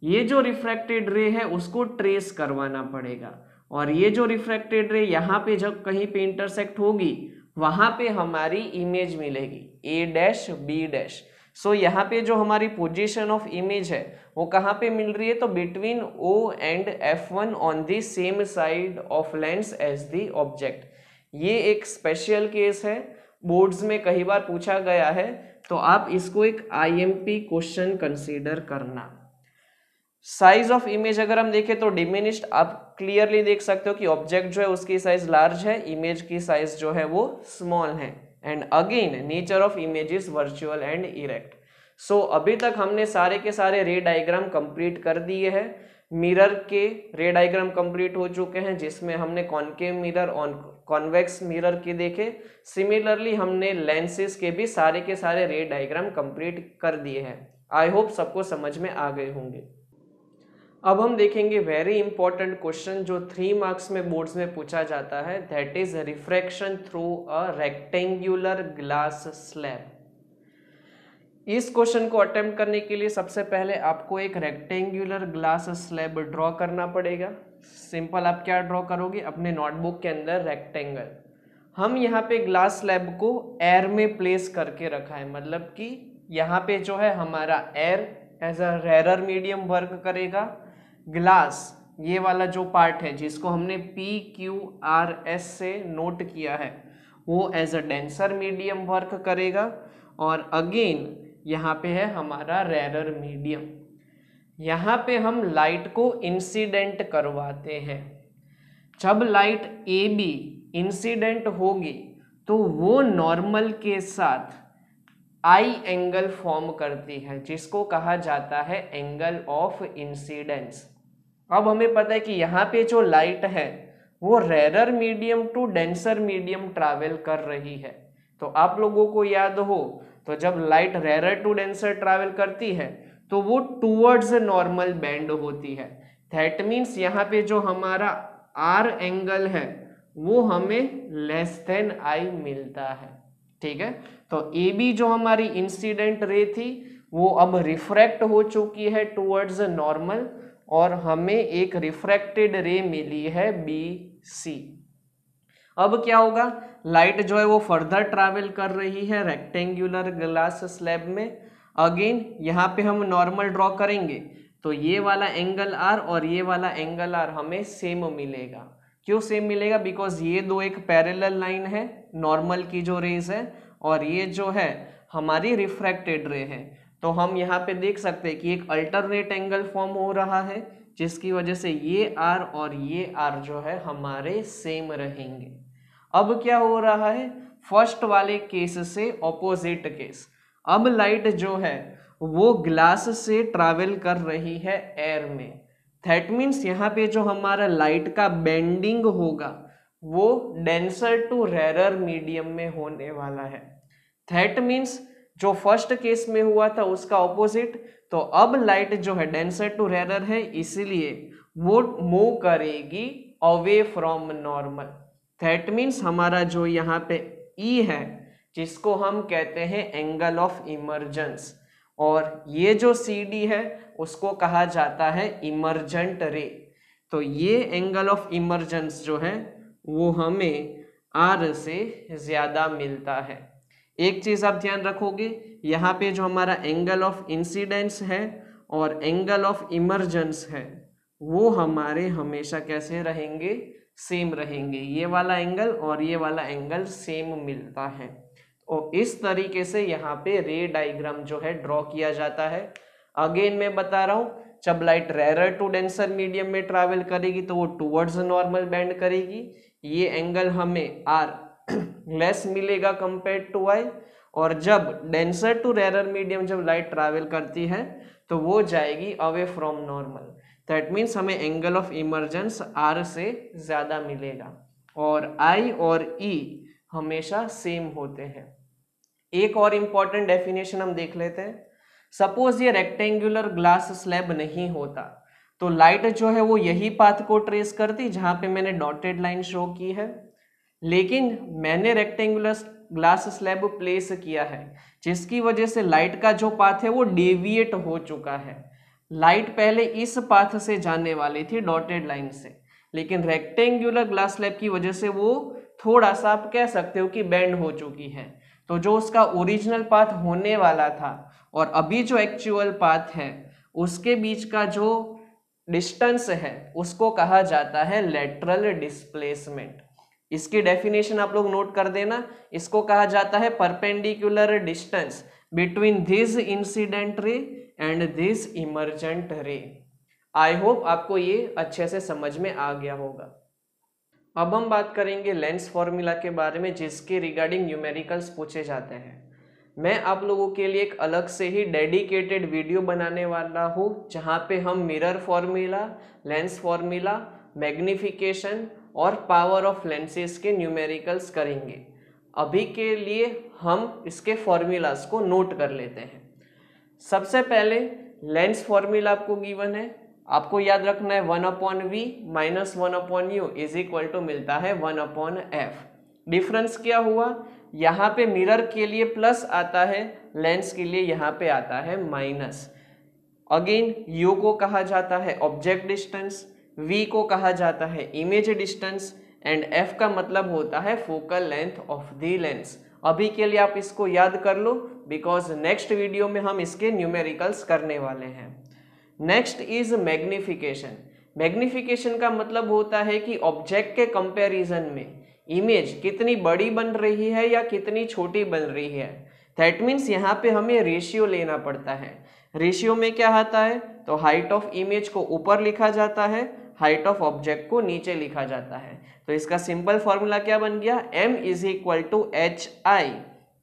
ये जो रिफ्रैक्टेड रे है उसको ट्रेस करवाना पड़ेगा, और ये जो रिफ्रैक्टेड रे यहाँ पे जब कहीं पे इंटरसेक्ट होगी वहां पे हमारी इमेज मिलेगी A' B'। सो यहाँ पे जो हमारी पोजीशन ऑफ इमेज है वो कहाँ पे मिल रही है, तो between O and F1 on the same side of lens as the object. ये एक स्पेशल केस है, बोर्ड्स में कई बार पूछा गया है, तो आप इसको एक IMP क्वेश्चन कंसीडर करना। साइज ऑफ इमेज अगर हम देखें तो डिमिनिश्ड, आप क्लियरली देख सकते हो कि ऑब्जेक्ट जो है उसकी साइज लार्ज है, इमेज की साइज जो है वो स्मॉल है। And again nature of image is virtual and erect. So अभी तक हमने सारे के सारे रे डायग्राम कंप्लीट कर दिए हैं। मिरर के रे डायग्राम कंप्लीट हो चुके हैं, जिसमें हमने कॉन्केव मिरर और कॉन्वेक्स मिरर के देखे। सिमिलरली हमने लेंसेज के भी सारे के सारे रे डायग्राम कंप्लीट कर दिए हैं। आई होप सबको समझ में आ गए होंगे। अब हम देखेंगे वेरी इंपॉर्टेंट क्वेश्चन जो 3 मार्क्स में बोर्ड्स में पूछा जाता है, that is refraction through a rectangular glass slab. इस क्वेश्चन को अटेम्प्ट करने के लिए सबसे पहले आपको एक रेक्टेंगुलर ग्लास स्लैब ड्रॉ करना पड़ेगा। सिंपल, आप क्या ड्रॉ करोगे, अपने नोटबुक के अंदर रेक्टेंगल। हम यहाँ पे ग्लास स्लैब को एयर में प्लेस करके रखा है, मतलब कि यहाँ पे जो है हमारा air as a rarer medium work करेगा। ग्लास ये वाला जो पार्ट है जिसको हमने PQRS से नोट किया है वो as a denser medium work करेगा। और अगेन यहाँ पे है हमारा रेरर मीडियम। यहाँ पे हम लाइट को इंसिडेंट करवाते हैं। जब लाइट AB इंसिडेंट होगी तो वो नॉर्मल के साथ आई एंगल फॉर्म करती है जिसको कहा जाता है एंगल ऑफ इंसिडेंस। अब हमें पता है कि यहाँ पे जो लाइट है वो rarer medium to denser medium travel कर रही है। तो आप लोगों को याद हो तो जब light rarer to denser travel करती है तो वो टूवर्ड्स नॉर्मल बेंड होती है। दैट मीन्स यहाँ पे जो हमारा आर एंगल है वो हमें लेस देन आई मिलता है। ठीक है, तो AB जो हमारी इंसिडेंट रे थी वो अब रिफ्रैक्ट हो चुकी है टूवर्ड्स नॉर्मल और हमें एक रिफ्रैक्टेड रे मिली है BC। अब क्या होगा, लाइट जो है वो फर्दर ट्रैवल कर रही है रेक्टेंगुलर ग्लास स्लैब में। अगेन यहाँ पे हम नॉर्मल ड्रॉ करेंगे तो ये वाला एंगल R और ये वाला एंगल R हमें सेम मिलेगा। क्यों सेम मिलेगा? बिकॉज ये दो एक पैरेलल लाइन है नॉर्मल की जो रेज है और ये जो है हमारी रिफ्रैक्टेड रे है। तो हम यहाँ पे देख सकते हैं कि एक अल्टरनेट एंगल फॉर्म हो रहा है जिसकी वजह से ये R और ये R जो है हमारे सेम रहेंगे। अब क्या हो रहा है, फर्स्ट वाले केस से ऑपोजिट केस। अब लाइट जो है वो ग्लास से ट्रैवल कर रही है एयर में। दैट मीन्स यहाँ पे जो हमारा लाइट का बेंडिंग होगा वो डेंसर टू रेरर मीडियम में होने वाला है। दैट मीन्स जो फर्स्ट केस में हुआ था उसका ऑपोजिट। तो अब लाइट जो है डेंसर टू रेरर है इसलिए वो मूव करेगी away from normal. That means हमारा जो यहाँ पे E है जिसको हम कहते हैं एंगल ऑफ इमर्जेंस और ये जो CD है उसको कहा जाता है इमर्जेंट रे। तो ये एंगल ऑफ इमर्जेंस जो है वो हमें R से ज्यादा मिलता है। एक चीज आप ध्यान रखोगे, यहाँ पे जो हमारा एंगल ऑफ इंसिडेंस है और एंगल ऑफ इमर्जेंस है वो हमारे हमेशा कैसे रहेंगे, सेम रहेंगे। ये वाला एंगल और ये वाला एंगल सेम मिलता है। और इस तरीके से यहाँ पे रे डायग्राम जो है ड्रॉ किया जाता है। अगेन मैं बता रहा हूँ, जब light rarer to denser medium में ट्रैवल करेगी तो वो टूवर्ड्स नॉर्मल बेंड करेगी। ये एंगल हमें R लेस मिलेगा कंपेयर टू आई। और जब डेंसर टू रेरर मीडियम जब लाइट ट्रैवल करती है तो वो जाएगी away from normal. That means हमें एंगल ऑफ इमर्जेंस R से ज्यादा मिलेगा और I और E हमेशा सेम होते हैं। एक और इम्पॉर्टेंट डेफिनेशन हम देख लेते हैं। सपोज ये रेक्टेंगुलर ग्लास स्लैब नहीं होता तो लाइट जो है वो यही पाथ को ट्रेस करती जहां पे मैंने डॉटेड लाइन शो की है। लेकिन मैंने रेक्टेंगुलर ग्लास स्लैब प्लेस किया है जिसकी वजह से लाइट का जो पाथ है वो डेविएट हो चुका है। लाइट पहले इस पाथ से जाने वाली थी डॉटेड लाइन से, लेकिन रेक्टेंगुलर ग्लास स्लैब की वजह से वो थोड़ा सा आप कह सकते हो कि बेंड हो चुकी है। तो जो उसका ओरिजिनल पाथ होने वाला था और अभी जो एक्चुअल पाथ है उसके बीच का जो डिस्टेंस है उसको कहा जाता है लेटरल डिस्प्लेसमेंट। इसकी डेफिनेशन आप लोग नोट कर देना। इसको कहा जाता है perpendicular distance between this incident ray and this emergent रे। आई होप आपको ये अच्छे से समझ में आ गया होगा। अब हम बात करेंगे लेंस फॉर्मूला के बारे में जिसके रिगार्डिंग न्यूमेरिकल्स पूछे जाते हैं। मैं आप लोगों के लिए एक अलग से ही डेडिकेटेड वीडियो बनाने वाला हूँ जहाँ पे हम mirror formula, lens formula, magnification और पावर ऑफ लेंसेज के न्यूमेरिकल्स करेंगे। अभी के लिए हम इसके फॉर्मूलाज को नोट कर लेते हैं। सबसे पहले लेंस फॉर्मूला आपको गिवन है, आपको याद रखना है 1/v minus 1/u is equal to मिलता है 1/f। डिफरेंस क्या हुआ, यहाँ पे मिरर के लिए प्लस आता है, लेंस के लिए यहाँ पे आता है माइनस। अगेन u को कहा जाता है ऑब्जेक्ट डिस्टेंस, v को कहा जाता है इमेज डिस्टेंस एंड f का मतलब होता है focal length of the lens. अभी के लिए आप इसको याद कर लो बिकॉज नेक्स्ट वीडियो में हम इसके न्यूमेरिकल्स करने वाले हैं। Next is magnification. मैग्निफिकेशन का मतलब होता है कि ऑब्जेक्ट के कंपैरिजन में इमेज कितनी बड़ी बन रही है या कितनी छोटी बन रही है। दैट मीन्स यहाँ पे हमें रेशियो लेना पड़ता है। रेशियो में क्या आता है, तो हाइट ऑफ इमेज को ऊपर लिखा जाता है, हाइट ऑफ ऑब्जेक्ट को नीचे लिखा जाता है। तो इसका सिंपल फॉर्मूला क्या बन गया, m is equal to H I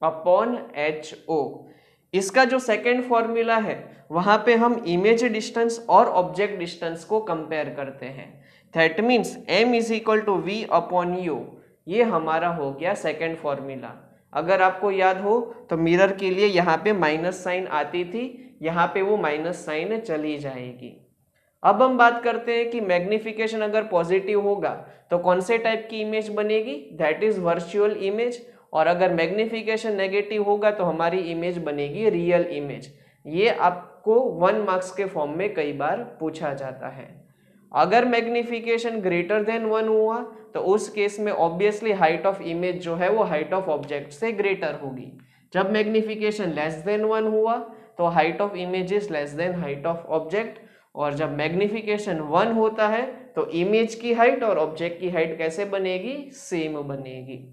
upon H O. इसका जो सेकेंड फॉर्मूला है वहां पे हम इमेज डिस्टेंस और ऑब्जेक्ट डिस्टेंस को कंपेयर करते हैं। That means m is equal to V upon U, ये हमारा हो गया सेकेंड फॉर्मूला। अगर आपको याद हो तो मिरर के लिए यहाँ पे माइनस साइन आती थी, यहाँ पे वो माइनस साइन चली जाएगी। अब हम बात करते हैं कि मैग्निफिकेशन अगर पॉजिटिव होगा तो कौन से टाइप की इमेज बनेगी, दैट इज वर्चुअल इमेज। और अगर मैग्निफिकेशन नेगेटिव होगा तो हमारी इमेज बनेगी रियल इमेज। ये आपको 1 मार्क्स के फॉर्म में कई बार पूछा जाता है। अगर मैग्निफिकेशन ग्रेटर देन 1 हुआ तो उस केस में ऑब्वियसली हाइट ऑफ इमेज जो है वो हाइट ऑफ ऑब्जेक्ट से ग्रेटर होगी। जब मैग्निफिकेशन लेस देन 1 हुआ तो height of image is less than height of object. और जब मैग्निफिकेशन 1 होता है तो इमेज की हाइट और ऑब्जेक्ट की हाइट कैसे बनेगी, सेम बनेगी।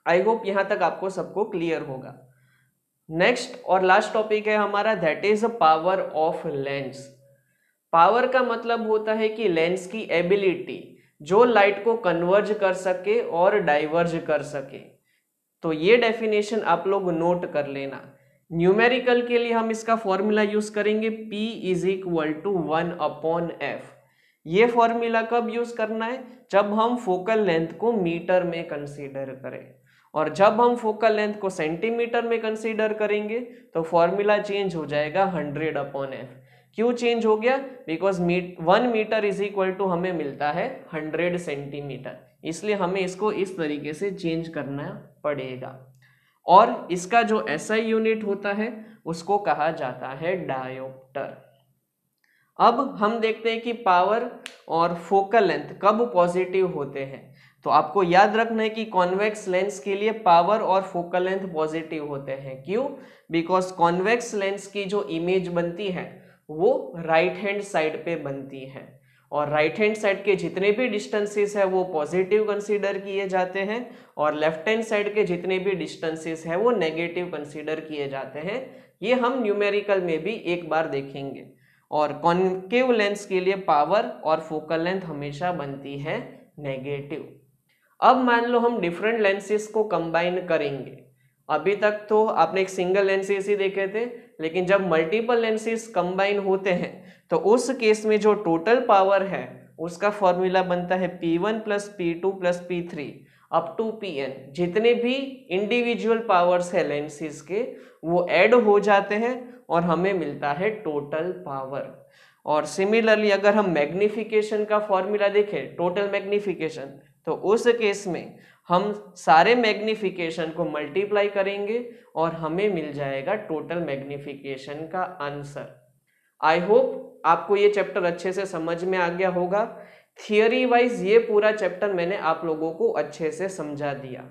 आई होप यहां तक आपको सबको क्लियर होगा। नेक्स्ट और लास्ट टॉपिक है हमारा, that is power of lens. Power का मतलब होता है कि लेंस की एबिलिटी जो लाइट को कन्वर्ज कर सके और डाइवर्ज कर सके। तो ये डेफिनेशन आप लोग नोट कर लेना। न्यूमेरिकल के लिए हम इसका फॉर्मूला यूज करेंगे P is equal to 1 upon F. ये फॉर्मूला कब यूज करना है, जब हम फोकल लेंथ को मीटर में कंसीडर करें। और जब हम फोकल लेंथ को सेंटीमीटर में कंसीडर करेंगे तो फॉर्मूला चेंज हो जाएगा 100 अपॉन एफ। क्यों चेंज हो गया, because 1 metre is equal to हमें मिलता है 100 सेंटीमीटर, इसलिए हमें इसको इस तरीके से चेंज करना पड़ेगा। और इसका जो एसआई यूनिट होता है उसको कहा जाता है डायोप्टर। अब हम देखते हैं कि पावर और फोकल लेंथ कब पॉजिटिव होते हैं। तो आपको याद रखना है कि कॉन्वेक्स लेंस के लिए पावर और फोकल लेंथ पॉजिटिव होते हैं। क्यों, बिकॉज कॉन्वेक्स लेंस की जो इमेज बनती है वो राइट हैंड साइड पे बनती है, और राइट हैंड साइड के जितने भी डिस्टेंसेस है वो पॉजिटिव कंसीडर किए जाते हैं, और लेफ्ट हैंड साइड के जितने भी डिस्टेंसेस है वो नेगेटिव कंसीडर किए जाते हैं। ये हम न्यूमेरिकल में भी एक बार देखेंगे। और कॉन्केव लेंस के लिए पावर और फोकल लेंथ हमेशा बनती है नेगेटिव। अब मान लो हम डिफरेंट लेंसेस को कंबाइन करेंगे। अभी तक तो आपने एक सिंगल लेंसेस ही देखे थे, लेकिन जब मल्टीपल लेंसेस कंबाइन होते हैं तो उस केस में जो टोटल पावर है उसका फॉर्मूला बनता है P1 plus P2 plus P3 up to Pn। जितने भी इंडिविजुअल पावर्स है लेंसेस के वो ऐड हो जाते हैं और हमें मिलता है टोटल पावर। और सिमिलरली अगर हम मैग्निफिकेशन का फॉर्मूला देखें, टोटल मैग्निफिकेशन, तो उस केस में हम सारे मैग्निफिकेशन को मल्टीप्लाई करेंगे और हमें मिल जाएगा टोटल मैग्निफिकेशन का आंसर। आई होप आपको ये चैप्टर अच्छे से समझ में आ गया होगा। थियरी वाइज ये पूरा चैप्टर मैंने आप लोगों को अच्छे से समझा दिया।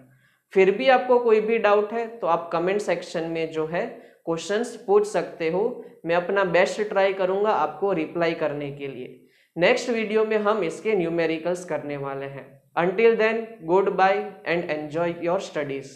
फिर भी आपको कोई भी डाउट है तो आप कमेंट सेक्शन में जो है क्वेश्चंस पूछ सकते हो। मैं अपना बेस्ट ट्राई करूंगा आपको रिप्लाई करने के लिए। नेक्स्ट वीडियो में हम इसके न्यूमेरिकल्स करने वाले हैं। Until then, goodbye and enjoy your studies.